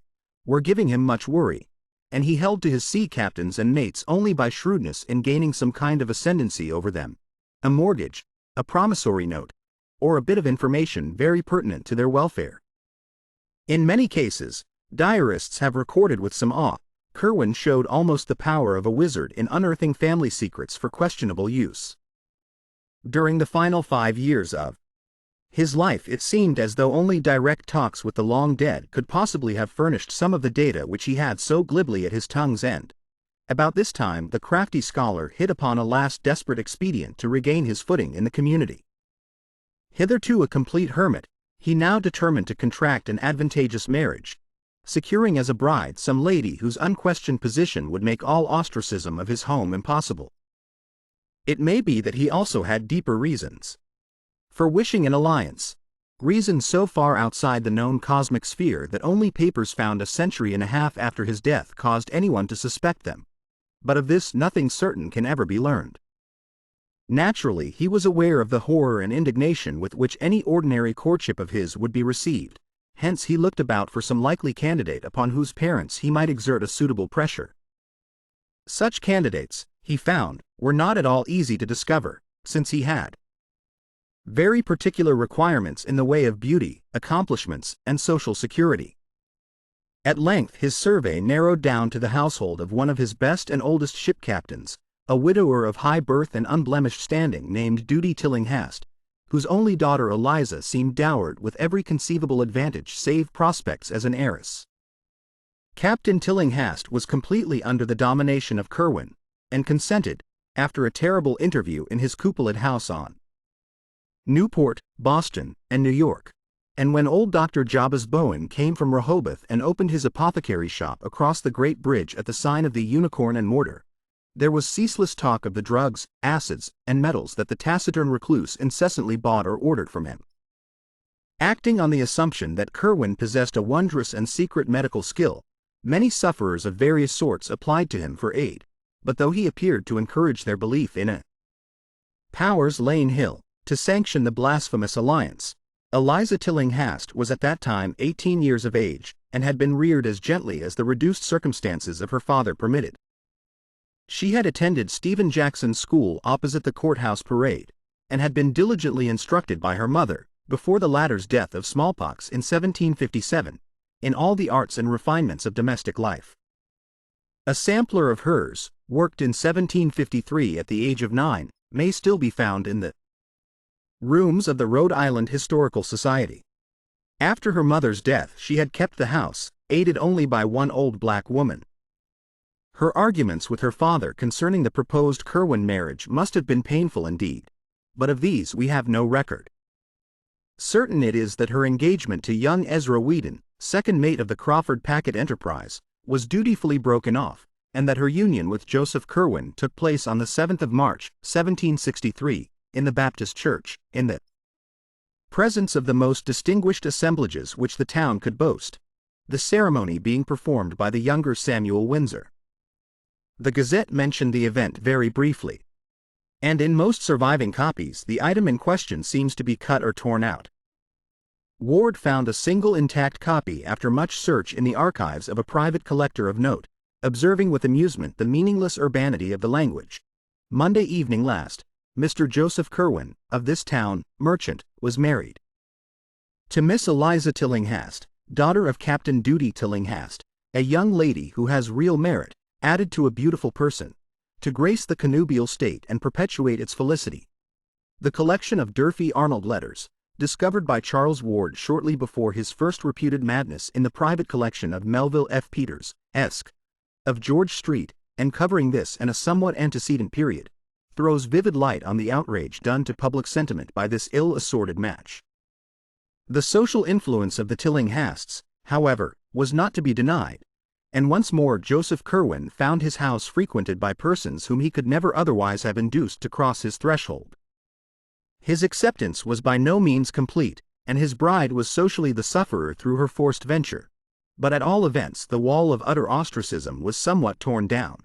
were giving him much worry, and he held to his sea captains and mates only by shrewdness in gaining some kind of ascendancy over them, a mortgage, a promissory note, or a bit of information very pertinent to their welfare. In many cases, diarists have recorded with some awe, Curwen showed almost the power of a wizard in unearthing family secrets for questionable use. During the final 5 years of his life it seemed as though only direct talks with the long dead could possibly have furnished some of the data which he had so glibly at his tongue's end. About this time the crafty scholar hit upon a last desperate expedient to regain his footing in the community. Hitherto a complete hermit, he now determined to contract an advantageous marriage, securing as a bride some lady whose unquestioned position would make all ostracism of his home impossible. It may be that he also had deeper reasons for wishing an alliance, reasons so far outside the known cosmic sphere that only papers found a century and a half after his death caused anyone to suspect them. But of this nothing certain can ever be learned. Naturally, he was aware of the horror and indignation with which any ordinary courtship of his would be received, hence he looked about for some likely candidate upon whose parents he might exert a suitable pressure. Such candidates, he found, were not at all easy to discover, since he had very particular requirements in the way of beauty, accomplishments, and social security. At length his survey narrowed down to the household of one of his best and oldest ship captains, a widower of high birth and unblemished standing named Duty Tillinghast, whose only daughter Eliza seemed dowered with every conceivable advantage save prospects as an heiress. Captain Tillinghast was completely under the domination of Curwen, and consented, after a terrible interview in his cupolaed house on Newport, Boston, and New York, and when old Dr. Jabez Bowen came from Rehoboth and opened his apothecary shop across the great bridge at the sign of the Unicorn and Mortar, there was ceaseless talk of the drugs, acids, and metals that the taciturn recluse incessantly bought or ordered from him. Acting on the assumption that Curwen possessed a wondrous and secret medical skill, many sufferers of various sorts applied to him for aid, but though he appeared to encourage their belief in a Powers Lane Hill, to sanction the blasphemous alliance, Eliza Tillinghast was at that time 18 years of age, and had been reared as gently as the reduced circumstances of her father permitted. She had attended Stephen Jackson's school opposite the courthouse parade, and had been diligently instructed by her mother, before the latter's death of smallpox in 1757, in all the arts and refinements of domestic life. A sampler of hers, worked in 1753 at the age of 9, may still be found in the rooms of the Rhode Island Historical Society. After her mother's death she had kept the house, aided only by one old black woman. Her arguments with her father concerning the proposed Curwen marriage must have been painful indeed, but of these we have no record. Certain it is that her engagement to young Ezra Whedon, second mate of the Crawford Packet Enterprise, was dutifully broken off, and that her union with Joseph Curwen took place on the 7th of March, 1763, in the Baptist Church, in the presence of the most distinguished assemblages which the town could boast, the ceremony being performed by the younger Samuel Windsor. The Gazette mentioned the event very briefly, and in most surviving copies the item in question seems to be cut or torn out. Ward found a single intact copy after much search in the archives of a private collector of note, observing with amusement the meaningless urbanity of the language. Monday evening last, Mr. Joseph Curwen, of this town, merchant, was married to Miss Eliza Tillinghast, daughter of Captain Duty Tillinghast, a young lady who has real merit, added to a beautiful person, to grace the connubial state and perpetuate its felicity. The collection of Durfee Arnold letters, discovered by Charles Ward shortly before his first reputed madness in the private collection of Melville F. Peters, Esq., of George Street, and covering this and a somewhat antecedent period, throws vivid light on the outrage done to public sentiment by this ill-assorted match. The social influence of the Tillinghasts, however, was not to be denied, and once more Joseph Curwen found his house frequented by persons whom he could never otherwise have induced to cross his threshold. His acceptance was by no means complete, and his bride was socially the sufferer through her forced venture, but at all events the wall of utter ostracism was somewhat torn down.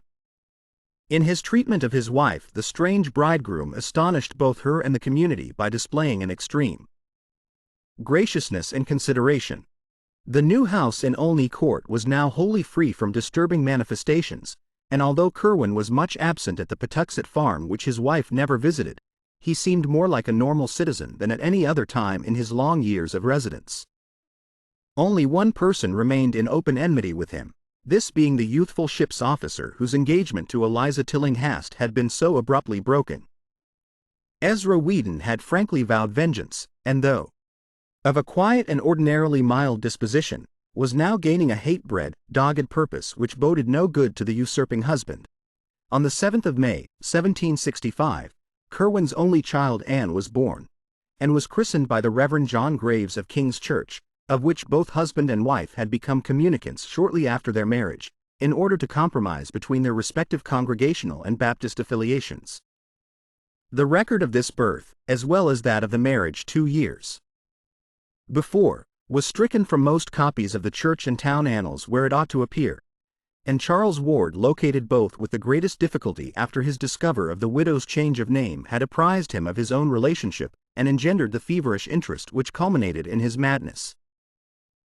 In his treatment of his wife the strange bridegroom astonished both her and the community by displaying an extreme graciousness and consideration. The new house in Olney Court was now wholly free from disturbing manifestations, and although Curwen was much absent at the Patuxet farm which his wife never visited, he seemed more like a normal citizen than at any other time in his long years of residence. Only one person remained in open enmity with him, this being the youthful ship's officer whose engagement to Eliza Tillinghast had been so abruptly broken. Ezra Whedon had frankly vowed vengeance, and though of a quiet and ordinarily mild disposition, was now gaining a hate-bred, dogged purpose which boded no good to the usurping husband. On the 7th of May, 1765, Curwen's only child Anne was born, and was christened by the Reverend John Graves of King's Church, of which both husband and wife had become communicants shortly after their marriage, in order to compromise between their respective Congregational and Baptist affiliations. The record of this birth, as well as that of the marriage 2 years before, was stricken from most copies of the church and town annals where it ought to appear, and Charles Ward located both with the greatest difficulty after his discover of the widow's change of name had apprised him of his own relationship and engendered the feverish interest which culminated in his madness.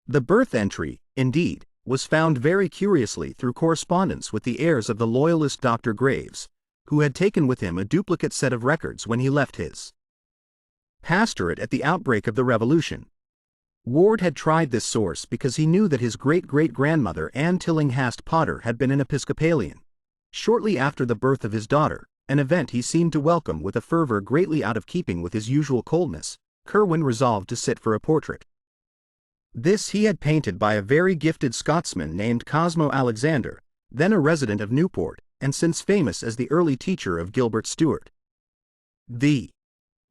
The birth entry, indeed, was found very curiously through correspondence with the heirs of the loyalist Dr. Graves, who had taken with him a duplicate set of records when he left his pastorate at the outbreak of the Revolution. Ward had tried this source because he knew that his great-great-grandmother Anne Tillinghast Potter had been an Episcopalian. Shortly after the birth of his daughter, an event he seemed to welcome with a fervor greatly out of keeping with his usual coldness, Curwen resolved to sit for a portrait. This he had painted by a very gifted Scotsman named Cosmo Alexander, then a resident of Newport, and since famous as the early teacher of Gilbert Stuart. The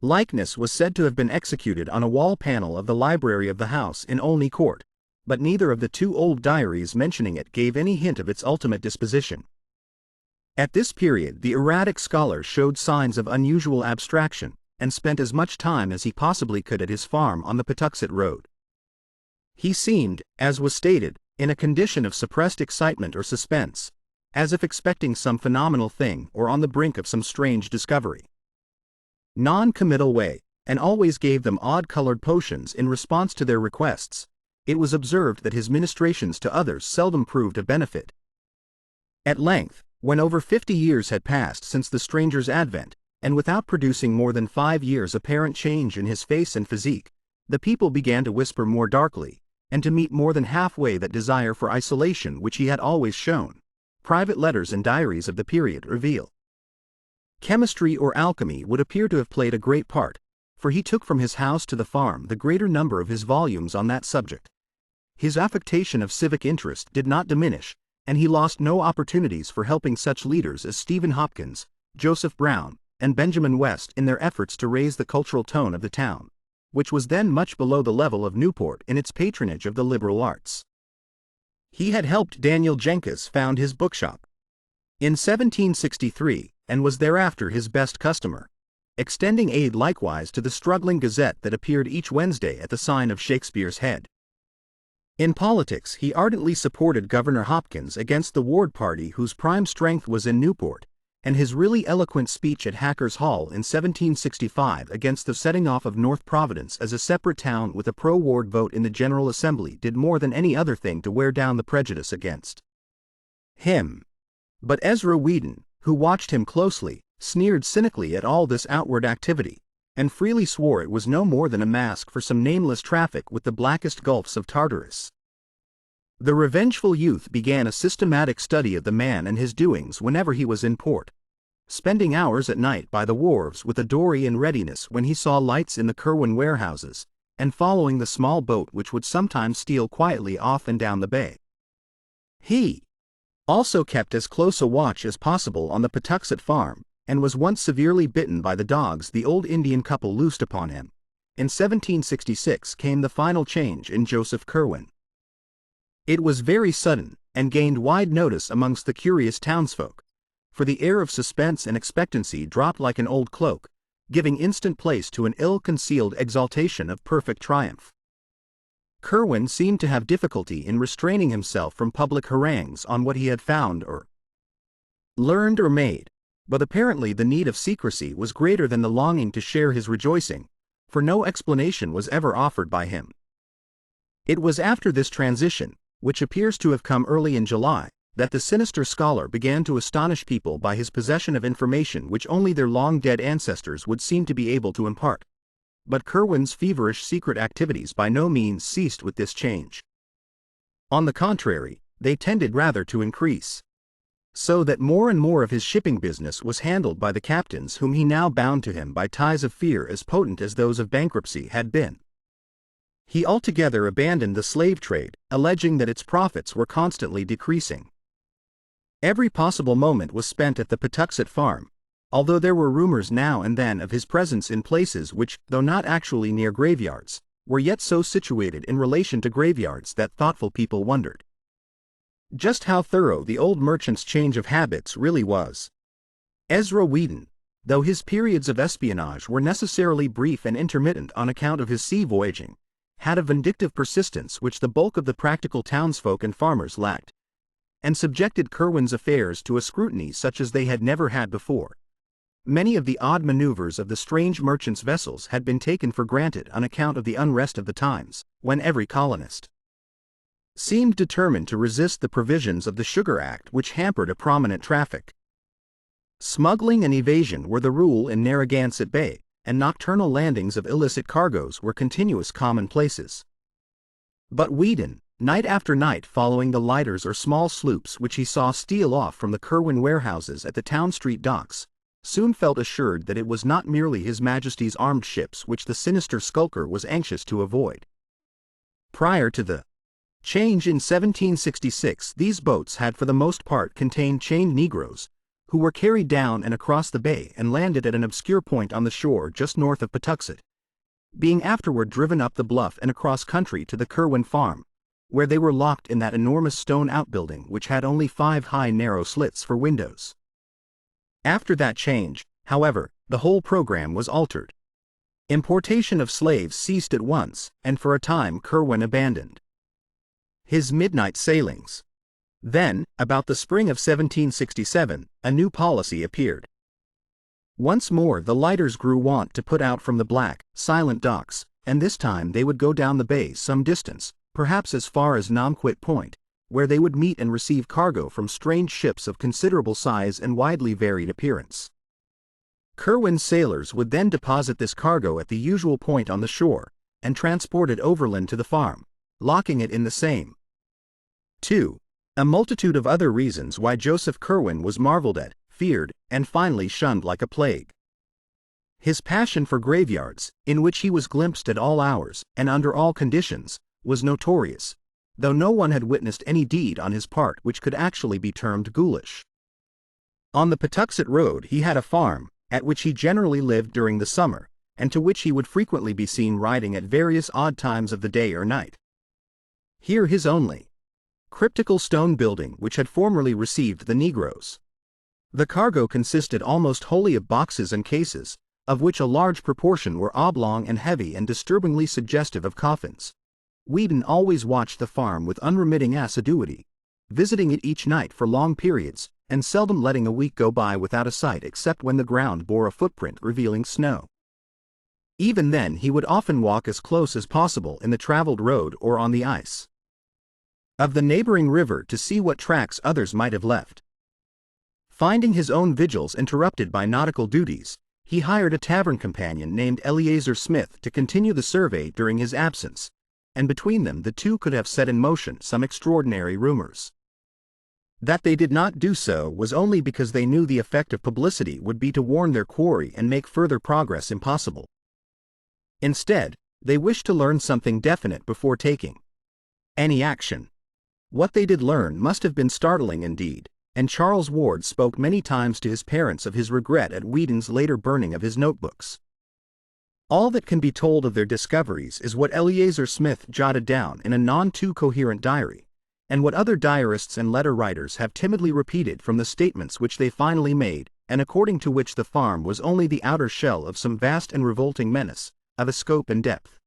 likeness was said to have been executed on a wall panel of the library of the house in Olney Court, but neither of the two old diaries mentioning it gave any hint of its ultimate disposition. At this period the erratic scholar showed signs of unusual abstraction, and spent as much time as he possibly could at his farm on the Patuxet Road. He seemed, as was stated, in a condition of suppressed excitement or suspense, as if expecting some phenomenal thing or on the brink of some strange discovery. Non-committal way, and always gave them odd-colored potions in response to their requests. It was observed that his ministrations to others seldom proved of benefit. At length, when over 50 years had passed since the stranger's advent, and without producing more than 5 years' apparent change in his face and physique, the people began to whisper more darkly, and to meet more than halfway that desire for isolation which he had always shown. Private letters and diaries of the period reveal. Chemistry or alchemy would appear to have played a great part, for he took from his house to the farm the greater number of his volumes on that subject. His affectation of civic interest did not diminish, and he lost no opportunities for helping such leaders as Stephen Hopkins, Joseph Brown, and Benjamin West in their efforts to raise the cultural tone of the town, which was then much below the level of Newport in its patronage of the liberal arts. He had helped Daniel Jenkins found his bookshop in 1763, and was thereafter his best customer, extending aid likewise to the struggling gazette that appeared each Wednesday at the sign of Shakespeare's Head. In politics he ardently supported Governor Hopkins against the Ward party whose prime strength was in Newport, and his really eloquent speech at Hackers Hall in 1765 against the setting off of North Providence as a separate town with a pro-Ward vote in the General Assembly did more than any other thing to wear down the prejudice against him. But Ezra Whedon, who watched him closely, sneered cynically at all this outward activity, and freely swore it was no more than a mask for some nameless traffic with the blackest gulfs of Tartarus. The revengeful youth began a systematic study of the man and his doings whenever he was in port, spending hours at night by the wharves with a dory in readiness when he saw lights in the Curwen warehouses, and following the small boat which would sometimes steal quietly off and down the bay. He also kept as close a watch as possible on the Patuxet farm, and was once severely bitten by the dogs the old Indian couple loosed upon him. In 1766 came the final change in Joseph Curwen. It was very sudden, and gained wide notice amongst the curious townsfolk, for the air of suspense and expectancy dropped like an old cloak, giving instant place to an ill-concealed exaltation of perfect triumph. Curwen seemed to have difficulty in restraining himself from public harangues on what he had found or learned or made, but apparently the need of secrecy was greater than the longing to share his rejoicing, for no explanation was ever offered by him. It was after this transition, which appears to have come early in July, that the sinister scholar began to astonish people by his possession of information which only their long-dead ancestors would seem to be able to impart. But Curwen's feverish secret activities by no means ceased with this change. On the contrary, they tended rather to increase, so that more and more of his shipping business was handled by the captains whom he now bound to him by ties of fear as potent as those of bankruptcy had been. He altogether abandoned the slave trade, alleging that its profits were constantly decreasing. Every possible moment was spent at the Patuxet farm, although there were rumors now and then of his presence in places which, though not actually near graveyards, were yet so situated in relation to graveyards that thoughtful people wondered just how thorough the old merchant's change of habits really was. Ezra Whedon, though his periods of espionage were necessarily brief and intermittent on account of his sea voyaging, had a vindictive persistence which the bulk of the practical townsfolk and farmers lacked, and subjected Curwen's affairs to a scrutiny such as they had never had before. Many of the odd maneuvers of the strange merchant's vessels had been taken for granted on account of the unrest of the times, when every colonist seemed determined to resist the provisions of the Sugar Act which hampered a prominent traffic. Smuggling and evasion were the rule in Narragansett Bay, and nocturnal landings of illicit cargoes were continuous commonplaces. But Whedon, night after night following the lighters or small sloops which he saw steal off from the Curwen warehouses at the Town Street docks, soon felt assured that it was not merely His Majesty's armed ships which the sinister skulker was anxious to avoid. Prior to the change in 1766, these boats had for the most part contained chained Negroes, who were carried down and across the bay and landed at an obscure point on the shore just north of Patuxent, being afterward driven up the bluff and across country to the Curwen farm, where they were locked in that enormous stone outbuilding which had only 5 high narrow slits for windows. After that change, however, the whole program was altered. Importation of slaves ceased at once, and for a time Curwen abandoned his midnight sailings. Then, about the spring of 1767, a new policy appeared. Once more the lighters grew wont to put out from the black, silent docks, and this time they would go down the bay some distance, perhaps as far as Namquit Point, where they would meet and receive cargo from strange ships of considerable size and widely varied appearance. Curwen's sailors would then deposit this cargo at the usual point on the shore, and transport it overland to the farm, locking it in the same. 2. A multitude of other reasons why Joseph Curwen was marveled at, feared, and finally shunned like a plague. His passion for graveyards, in which he was glimpsed at all hours, and under all conditions, was notorious, though no one had witnessed any deed on his part which could actually be termed ghoulish. On the Patuxent Road he had a farm, at which he generally lived during the summer, and to which he would frequently be seen riding at various odd times of the day or night. Here his only cryptical stone building which had formerly received the Negroes. The cargo consisted almost wholly of boxes and cases, of which a large proportion were oblong and heavy and disturbingly suggestive of coffins. Whedon always watched the farm with unremitting assiduity, visiting it each night for long periods, and seldom letting a week go by without a sight except when the ground bore a footprint revealing snow. Even then he would often walk as close as possible in the traveled road or on the ice of the neighboring river to see what tracks others might have left. Finding his own vigils interrupted by nautical duties, he hired a tavern companion named Eleazar Smith to continue the survey during his absence, and between them the two could have set in motion some extraordinary rumors. That they did not do so was only because they knew the effect of publicity would be to warn their quarry and make further progress impossible. Instead, they wished to learn something definite before taking any action. What they did learn must have been startling indeed, and Charles Ward spoke many times to his parents of his regret at Whedon's later burning of his notebooks. All that can be told of their discoveries is what Eleazar Smith jotted down in a none-too-coherent diary, and what other diarists and letter writers have timidly repeated from the statements which they finally made, and according to which the farm was only the outer shell of some vast and revolting menace, of a scope and depth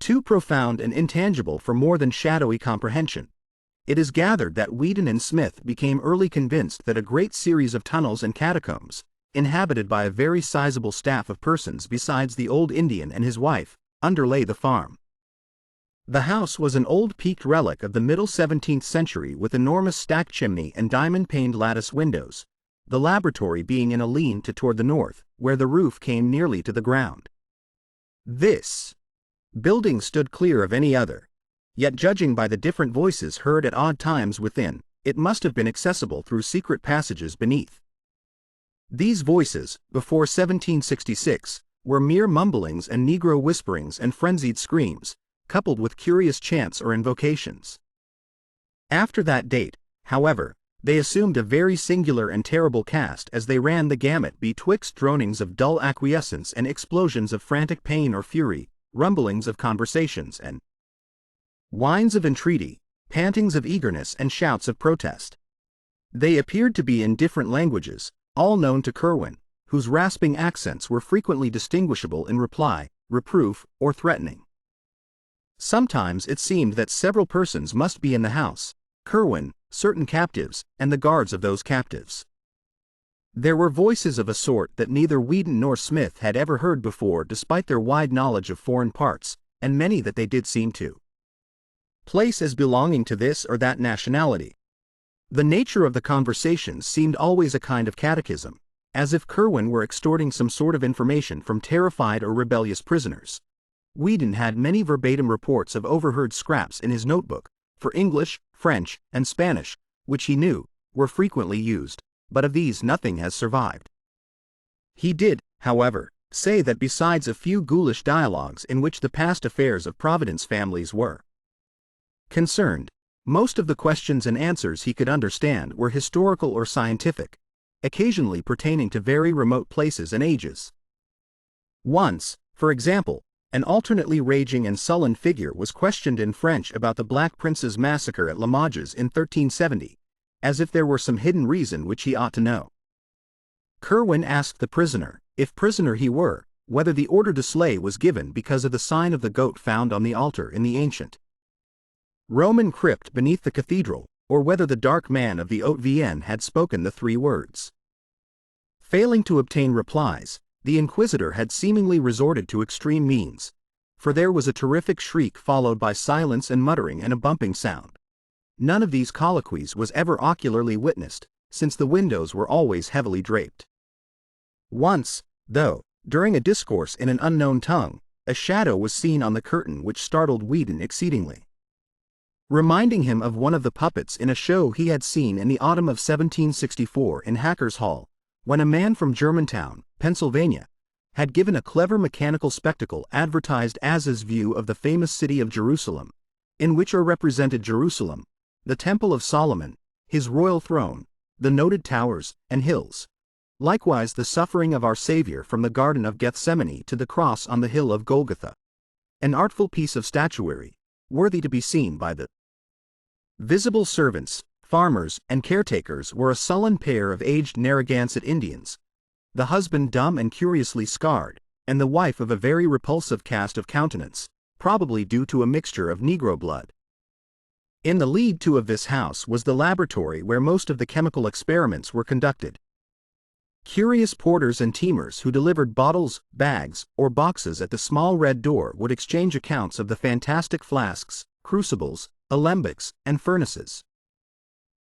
too profound and intangible for more than shadowy comprehension. It is gathered that Whedon and Smith became early convinced that a great series of tunnels and catacombs, inhabited by a very sizable staff of persons besides the old Indian and his wife, underlay the farm. The house was an old peaked relic of the middle 17th century with enormous stacked chimney and diamond-paned lattice windows, the laboratory being in a lean-to toward the north, where the roof came nearly to the ground. This building stood clear of any other, yet judging by the different voices heard at odd times within, it must have been accessible through secret passages beneath. These voices, before 1766, were mere mumblings and Negro whisperings and frenzied screams, coupled with curious chants or invocations. After that date, however, they assumed a very singular and terrible cast as they ran the gamut betwixt dronings of dull acquiescence and explosions of frantic pain or fury, rumblings of conversations and whines of entreaty, pantings of eagerness and shouts of protest. They appeared to be in different languages, all known to Curwen, whose rasping accents were frequently distinguishable in reply, reproof, or threatening. Sometimes it seemed that several persons must be in the house: Curwen, certain captives, and the guards of those captives. There were voices of a sort that neither Whedon nor Smith had ever heard before despite their wide knowledge of foreign parts, and many that they did seem to place as belonging to this or that nationality. The nature of the conversations seemed always a kind of catechism, as if Curwen were extorting some sort of information from terrified or rebellious prisoners. Whedon had many verbatim reports of overheard scraps in his notebook, for English, French, and Spanish, which he knew were frequently used, but of these nothing has survived. He did, however, say that besides a few ghoulish dialogues in which the past affairs of Providence families were concerned, most of the questions and answers he could understand were historical or scientific, occasionally pertaining to very remote places and ages. Once, for example, an alternately raging and sullen figure was questioned in French about the Black Prince's massacre at Limoges in 1370, as if there were some hidden reason which he ought to know. Curwen asked the prisoner, if prisoner he were, whether the order to slay was given because of the sign of the goat found on the altar in the ancient Roman crypt beneath the cathedral, or whether the dark man of the Haute Vienne had spoken the 3 words. Failing to obtain replies, the inquisitor had seemingly resorted to extreme means, for there was a terrific shriek followed by silence and muttering and a bumping sound. None of these colloquies was ever ocularly witnessed, since the windows were always heavily draped. Once, though, during a discourse in an unknown tongue, a shadow was seen on the curtain which startled Whedon exceedingly, reminding him of one of the puppets in a show he had seen in the autumn of 1764 in Hackers Hall, when a man from Germantown, Pennsylvania, had given a clever mechanical spectacle advertised as his view of the famous city of Jerusalem, in which are represented Jerusalem, the Temple of Solomon, his royal throne, the noted towers and hills, likewise the suffering of our Savior from the Garden of Gethsemane to the cross on the hill of Golgotha. An artful piece of statuary, worthy to be seen by the visible servants, farmers, and caretakers, were a sullen pair of aged Narragansett Indians, the husband dumb and curiously scarred, and the wife of a very repulsive cast of countenance, probably due to a mixture of Negro blood. In the lead-to of this house was the laboratory where most of the chemical experiments were conducted. Curious porters and teamers who delivered bottles, bags, or boxes at the small red door would exchange accounts of the fantastic flasks, crucibles, alembics, and furnaces.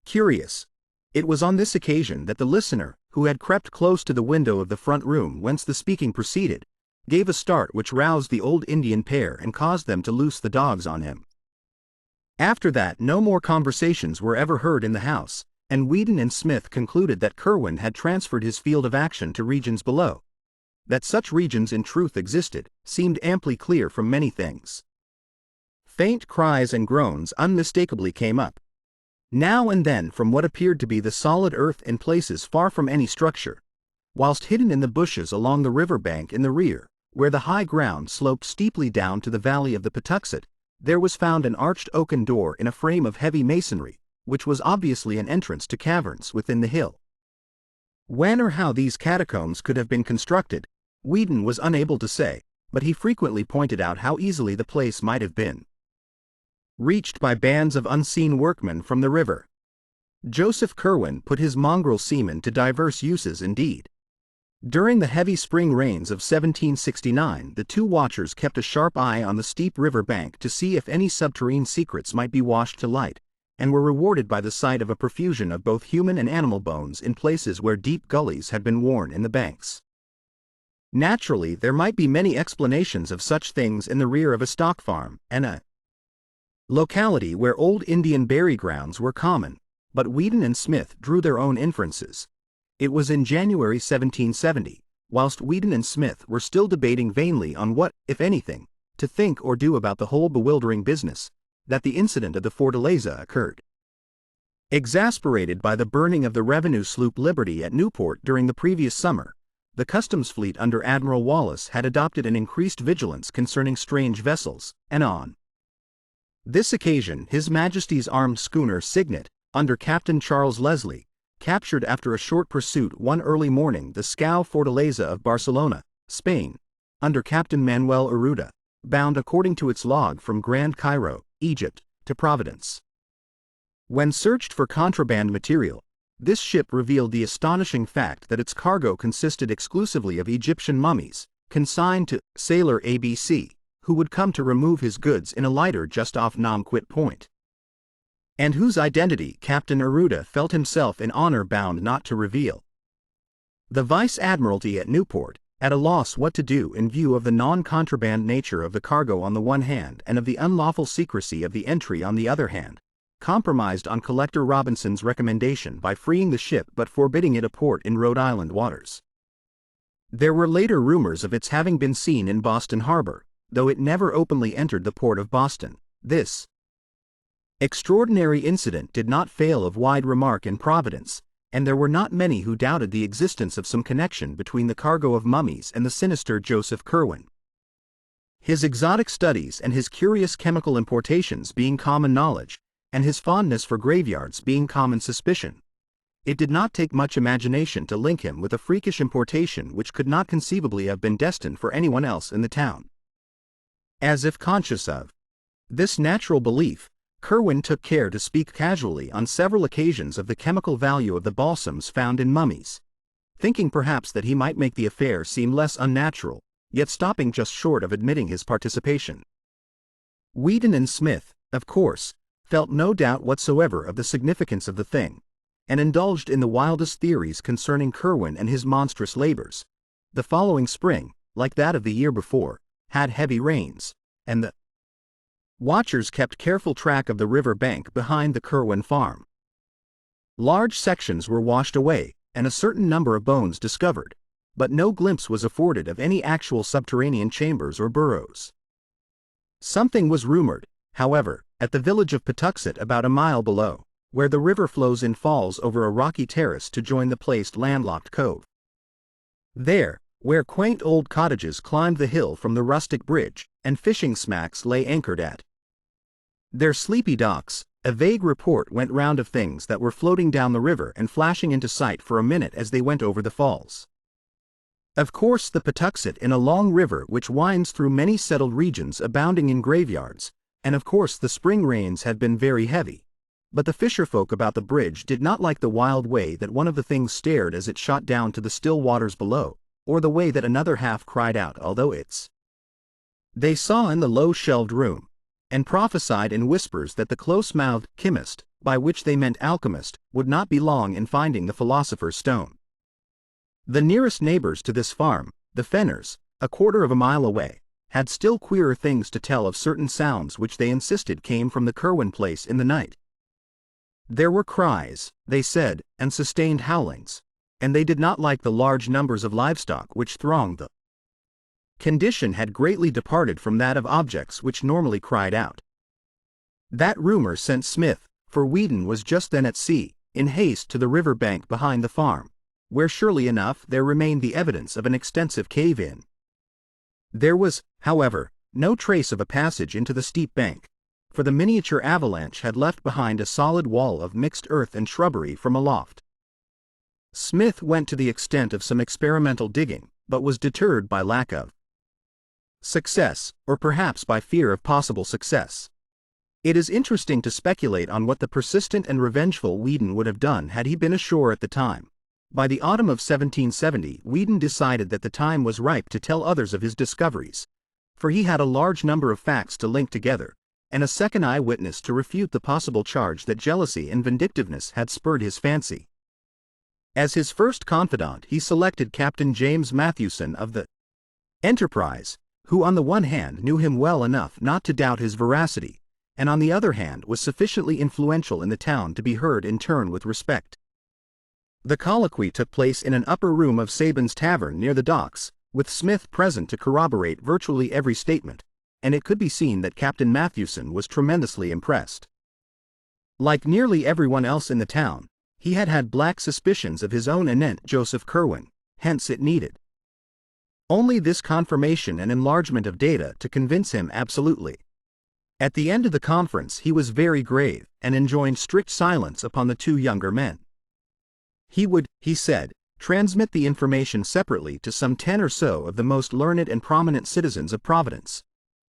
Curious. It was on this occasion that the listener, who had crept close to the window of the front room whence the speaking proceeded, gave a start which roused the old Indian pair and caused them to loose the dogs on him. After that no more conversations were ever heard in the house, and Whedon and Smith concluded that Curwen had transferred his field of action to regions below. That such regions in truth existed, seemed amply clear from many things. Faint cries and groans unmistakably came up, now and then, from what appeared to be the solid earth in places far from any structure, whilst hidden in the bushes along the river bank in the rear, where the high ground sloped steeply down to the valley of the Patuxent, there was found an arched oaken door in a frame of heavy masonry, which was obviously an entrance to caverns within the hill. When or how these catacombs could have been constructed, Whedon was unable to say, but he frequently pointed out how easily the place might have been reached by bands of unseen workmen from the river. Joseph Curwen put his mongrel seamen to diverse uses indeed. During the heavy spring rains of 1769 the 2 watchers kept a sharp eye on the steep river bank to see if any subterranean secrets might be washed to light, and were rewarded by the sight of a profusion of both human and animal bones in places where deep gullies had been worn in the banks. Naturally, there might be many explanations of such things in the rear of a stock farm, and a locality where old Indian bury grounds were common, but Whedon and Smith drew their own inferences. It was in January 1770, whilst Whedon and Smith were still debating vainly on what, if anything, to think or do about the whole bewildering business, that the incident of the Fortaleza occurred. Exasperated by the burning of the revenue sloop Liberty at Newport during the previous summer, the customs fleet under Admiral Wallace had adopted an increased vigilance concerning strange vessels, and on this occasion His Majesty's armed schooner Signet, under Captain Charles Leslie, captured after a short pursuit one early morning the scow Fortaleza of Barcelona, Spain, under Captain Manuel Arruda, bound according to its log from Grand Cairo, Egypt, to Providence. When searched for contraband material, this ship revealed the astonishing fact that its cargo consisted exclusively of Egyptian mummies, consigned to sailor ABC, who would come to remove his goods in a lighter just off Namquit Point, and whose identity Captain Arruda felt himself in honor bound not to reveal. The Vice Admiralty at Newport, at a loss what to do in view of the non-contraband nature of the cargo on the one hand and of the unlawful secrecy of the entry on the other hand, compromised on Collector Robinson's recommendation by freeing the ship but forbidding it a port in Rhode Island waters. There were later rumors of its having been seen in Boston Harbor, though it never openly entered the port of Boston. This extraordinary incident did not fail of wide remark in Providence, and there were not many who doubted the existence of some connection between the cargo of mummies and the sinister Joseph Curwen. His exotic studies and his curious chemical importations being common knowledge, and his fondness for graveyards being common suspicion, it did not take much imagination to link him with a freakish importation which could not conceivably have been destined for anyone else in the town. As if conscious of this natural belief, Curwen took care to speak casually on several occasions of the chemical value of the balsams found in mummies, thinking perhaps that he might make the affair seem less unnatural, yet stopping just short of admitting his participation. Whedon and Smith, of course, felt no doubt whatsoever of the significance of the thing, and indulged in the wildest theories concerning Curwen and his monstrous labors. The following spring, like that of the year before, had heavy rains, and the watchers kept careful track of the river bank behind the Curwen farm. Large sections were washed away, and a certain number of bones discovered, but no glimpse was afforded of any actual subterranean chambers or burrows. Something was rumored, however, at the village of Patuxent about a mile below, where the river flows in falls over a rocky terrace to join the placed landlocked cove. There, where quaint old cottages climbed the hill from the rustic bridge, and fishing smacks lay anchored at their sleepy docks, a vague report went round of things that were floating down the river and flashing into sight for a minute as they went over the falls. Of course the Patuxent is a long river which winds through many settled regions abounding in graveyards, and of course the spring rains had been very heavy, but the fisherfolk about the bridge did not like the wild way that one of the things stared as it shot down to the still waters below, or the way that another half cried out although they saw in the low-shelved room, and prophesied in whispers that the close-mouthed chemist, by which they meant alchemist, would not be long in finding the philosopher's stone. The nearest neighbors to this farm, the Fenners, a quarter of a mile away, had still queerer things to tell of certain sounds which they insisted came from the Curwen place in the night. There were cries, they said, and sustained howlings, and they did not like the large numbers of livestock which thronged the condition had greatly departed from that of objects which normally cried out. That rumor sent Smith, for Whedon was just then at sea, in haste to the river bank behind the farm, where surely enough there remained the evidence of an extensive cave-in. There was, however, no trace of a passage into the steep bank, for the miniature avalanche had left behind a solid wall of mixed earth and shrubbery from aloft. Smith went to the extent of some experimental digging, but was deterred by lack of success, or perhaps by fear of possible success. It is interesting to speculate on what the persistent and revengeful Whedon would have done had he been ashore at the time. By the autumn of 1770, Whedon decided that the time was ripe to tell others of his discoveries, for he had a large number of facts to link together, and a second eyewitness to refute the possible charge that jealousy and vindictiveness had spurred his fancy. As his first confidant he selected Captain James Mathewson of the Enterprise, who on the one hand knew him well enough not to doubt his veracity, and on the other hand was sufficiently influential in the town to be heard in turn with respect. The colloquy took place in an upper room of Sabin's Tavern near the docks, with Smith present to corroborate virtually every statement, and it could be seen that Captain Mathewson was tremendously impressed. Like nearly everyone else in the town, he had had black suspicions of his own anent Joseph Curwen, hence it needed only this confirmation and enlargement of data to convince him absolutely. At the end of the conference he was very grave, and enjoined strict silence upon the two younger men. He would, he said, transmit the information separately to some 10 or so of the most learned and prominent citizens of Providence,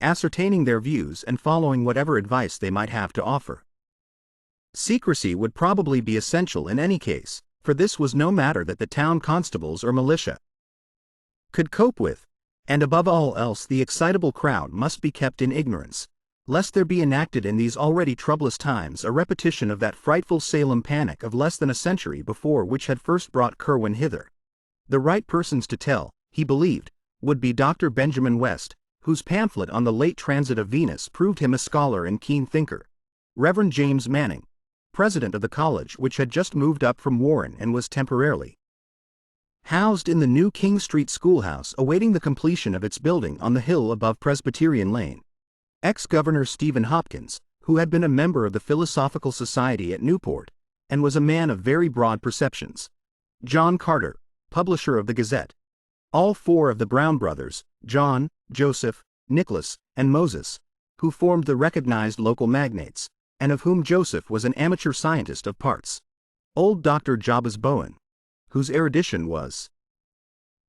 ascertaining their views and following whatever advice they might have to offer. Secrecy would probably be essential in any case, for this was no matter that the town constables or militia could cope with, and above all else the excitable crowd must be kept in ignorance, lest there be enacted in these already troublous times a repetition of that frightful Salem panic of less than a century before which had first brought Curwen hither. The right persons to tell, he believed, would be Dr. Benjamin West, whose pamphlet on the late transit of Venus proved him a scholar and keen thinker. Reverend James Manning, president of the college, which had just moved up from Warren and was temporarily housed in the new King Street schoolhouse awaiting the completion of its building on the hill above Presbyterian Lane. Ex-Governor Stephen Hopkins, who had been a member of the Philosophical Society at Newport, and was a man of very broad perceptions. John Carter, publisher of the Gazette. All four of the Brown brothers, John, Joseph, Nicholas, and Moses, who formed the recognized local magnates, and of whom Joseph was an amateur scientist of parts. Old Dr. Jabez Bowen, whose erudition was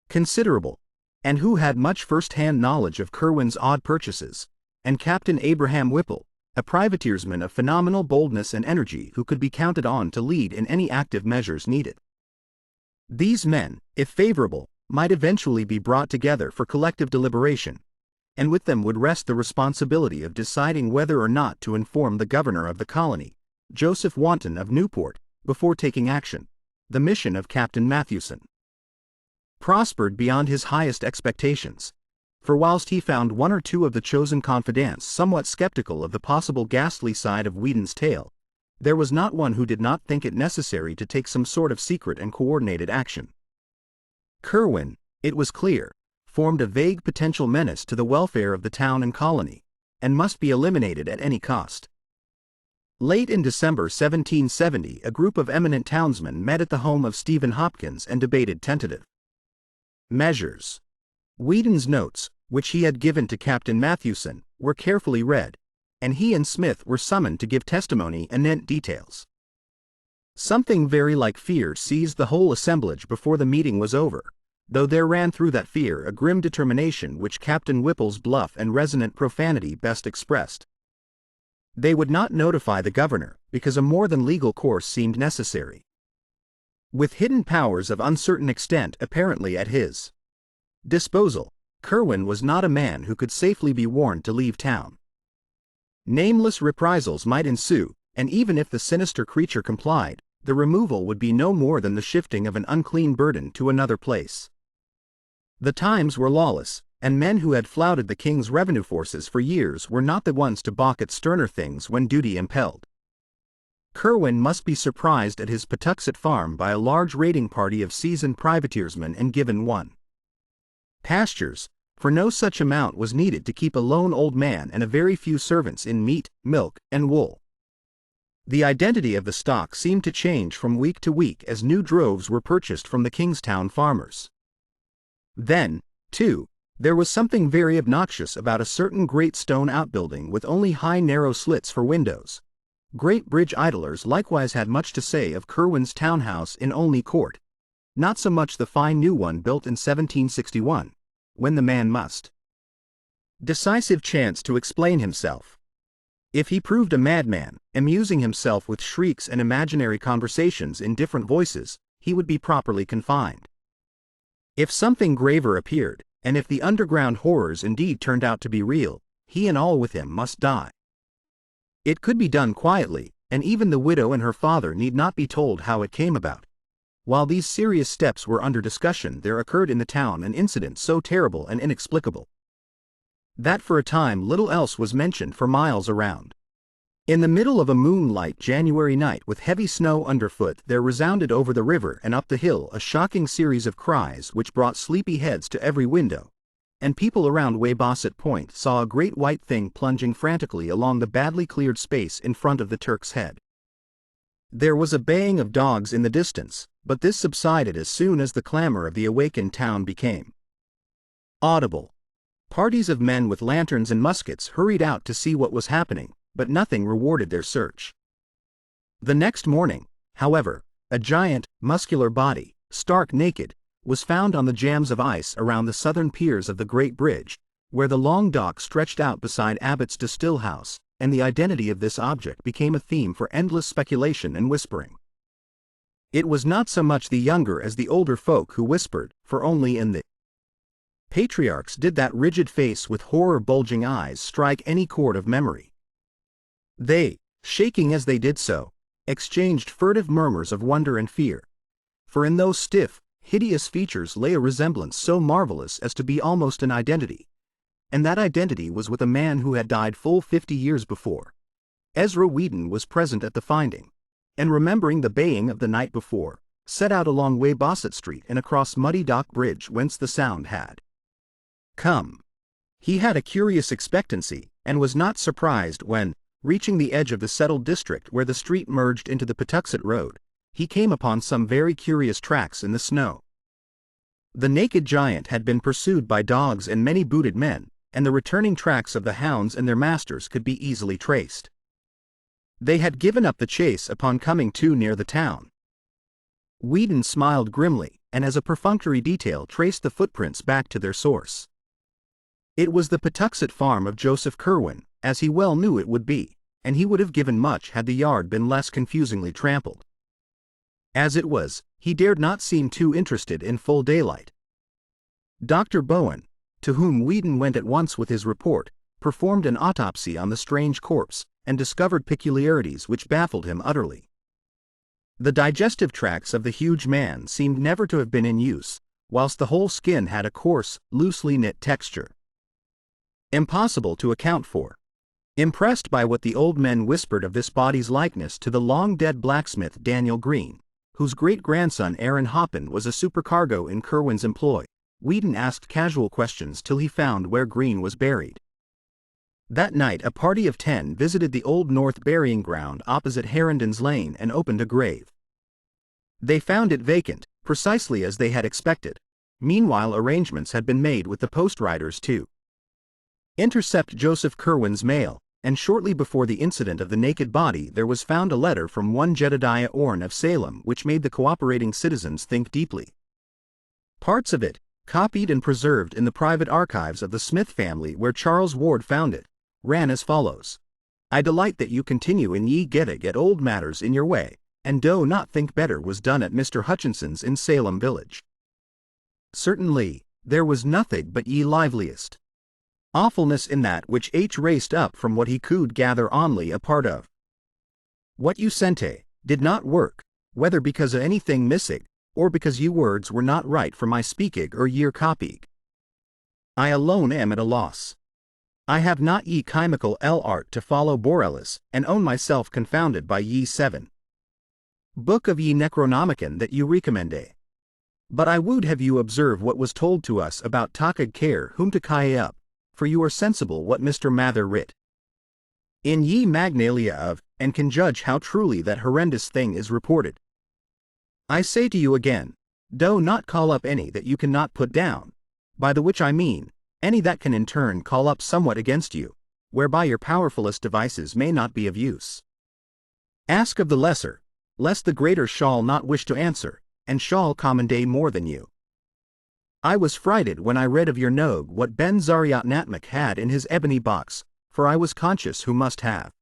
considerable, and who had much first-hand knowledge of Curwen's odd purchases, and Captain Abraham Whipple, a privateersman of phenomenal boldness and energy who could be counted on to lead in any active measures needed. These men, if favorable, might eventually be brought together for collective deliberation, and with them would rest the responsibility of deciding whether or not to inform the governor of the colony, Joseph Wanton of Newport, before taking action. The mission of Captain Mathewson prospered beyond his highest expectations, for whilst he found one or two of the chosen confidants somewhat skeptical of the possible ghastly side of Whedon's tale, there was not one who did not think it necessary to take some sort of secret and coordinated action. Curwen, it was clear, formed a vague potential menace to the welfare of the town and colony, and must be eliminated at any cost. Late in December 1770, a group of eminent townsmen met at the home of Stephen Hopkins and debated tentative measures. Whedon's notes, which he had given to Captain Mathewson, were carefully read, and he and Smith were summoned to give testimony anent details. Something very like fear seized the whole assemblage before the meeting was over, though there ran through that fear a grim determination which Captain Whipple's bluff and resonant profanity best expressed. They would not notify the governor, because a more than legal course seemed necessary. With hidden powers of uncertain extent apparently at his disposal, Curwen was not a man who could safely be warned to leave town. Nameless reprisals might ensue, and even if the sinister creature complied, the removal would be no more than the shifting of an unclean burden to another place. The times were lawless, and men who had flouted the king's revenue forces for years were not the ones to balk at sterner things when duty impelled. Curwen must be surprised at his Patuxet farm by a large raiding party of seasoned privateersmen and given one pastures, for no such amount was needed to keep a lone old man and a very few servants in meat, milk, and wool. The identity of the stock seemed to change from week to week as new droves were purchased from the Kingstown farmers. Then, too, there was something very obnoxious about a certain great stone outbuilding with only high narrow slits for windows. Great bridge idlers likewise had much to say of Curwen's townhouse in Olney Court, not so much the fine new one built in 1761, when the man must decisive chance to explain himself. If he proved a madman, amusing himself with shrieks and imaginary conversations in different voices, he would be properly confined. If something graver appeared, and if the underground horrors indeed turned out to be real, he and all with him must die. It could be done quietly, and even the widow and her father need not be told how it came about. While these serious steps were under discussion, there occurred in the town an incident so terrible and inexplicable that for a time little else was mentioned for miles around. In the middle of a moonlight January night with heavy snow underfoot, there resounded over the river and up the hill a shocking series of cries which brought sleepy heads to every window, and people around Weybosset Point saw a great white thing plunging frantically along the badly cleared space in front of the Turk's Head. There was a baying of dogs in the distance, but this subsided as soon as the clamor of the awakened town became audible. Parties of men with lanterns and muskets hurried out to see what was happening, but nothing rewarded their search. The next morning, however, a giant, muscular body, stark naked, was found on the jams of ice around the southern piers of the Great Bridge, where the long dock stretched out beside Abbott's Distill House, and the identity of this object became a theme for endless speculation and whispering. It was not so much the younger as the older folk who whispered, for only in the patriarchs did that rigid face with horror-bulging eyes strike any chord of memory. They, shaking as they did so, exchanged furtive murmurs of wonder and fear, for in those stiff, hideous features lay a resemblance so marvelous as to be almost an identity. And that identity was with a man who had died full 50 years before. Ezra Whedon was present at the finding, and remembering the baying of the night before, set out along Weybosset Street and across Muddy Dock Bridge whence the sound had come. He had a curious expectancy, and was not surprised when, reaching the edge of the settled district where the street merged into the Patuxent Road, he came upon some very curious tracks in the snow. The naked giant had been pursued by dogs and many booted men, and the returning tracks of the hounds and their masters could be easily traced. They had given up the chase upon coming too near the town. Whedon smiled grimly, and as a perfunctory detail traced the footprints back to their source. It was the Patuxent farm of Joseph Curwen, as he well knew it would be, and he would have given much had the yard been less confusingly trampled. As it was, he dared not seem too interested in full daylight. Dr. Bowen, to whom Whedon went at once with his report, performed an autopsy on the strange corpse, and discovered peculiarities which baffled him utterly. The digestive tracts of the huge man seemed never to have been in use, whilst the whole skin had a coarse, loosely knit texture. Impossible to account for. Impressed by what the old men whispered of this body's likeness to the long-dead blacksmith Daniel Green, whose great-grandson Aaron Hoppin was a supercargo in Curwen's employ, Whedon asked casual questions till he found where Green was buried. That night a party of 10 visited the Old North burying ground opposite Herndon's Lane and opened a grave. They found it vacant, precisely as they had expected. Meanwhile arrangements had been made with the post-riders to intercept Joseph Curwen's mail, and shortly before the incident of the naked body there was found a letter from one Jedediah Orne of Salem which made the cooperating citizens think deeply. Parts of it, copied and preserved in the private archives of the Smith family where Charles Ward found it, ran as follows: I delight that you continue in ye get old matters in your way, and do not think better was done at Mr. Hutchinson's in Salem village. Certainly, there was nothing but ye liveliest awfulness in that which H raced up from what he could gather only a part of. What you sente did not work, whether because of anything missing, or because ye words were not right for my speakig or yeer copyig. I alone am at a loss. I have not ye chemical art to follow Borellus, and own myself confounded by ye 7 book of ye Necronomicon that you recommende. But I would have you observe what was told to us about takig care whom to cae up, for you are sensible what Mr. Mather writ in ye Magnalia of, and can judge how truly that horrendous thing is reported. I say to you again, do not call up any that you cannot put down, by the which I mean, any that can in turn call up somewhat against you, whereby your powerfulest devices may not be of use. Ask of the lesser, lest the greater shall not wish to answer, and shall commende more than you. I was frighted when I read of your Nogue what Ben Zariot Natmach had in his ebony box, for I was conscious who must have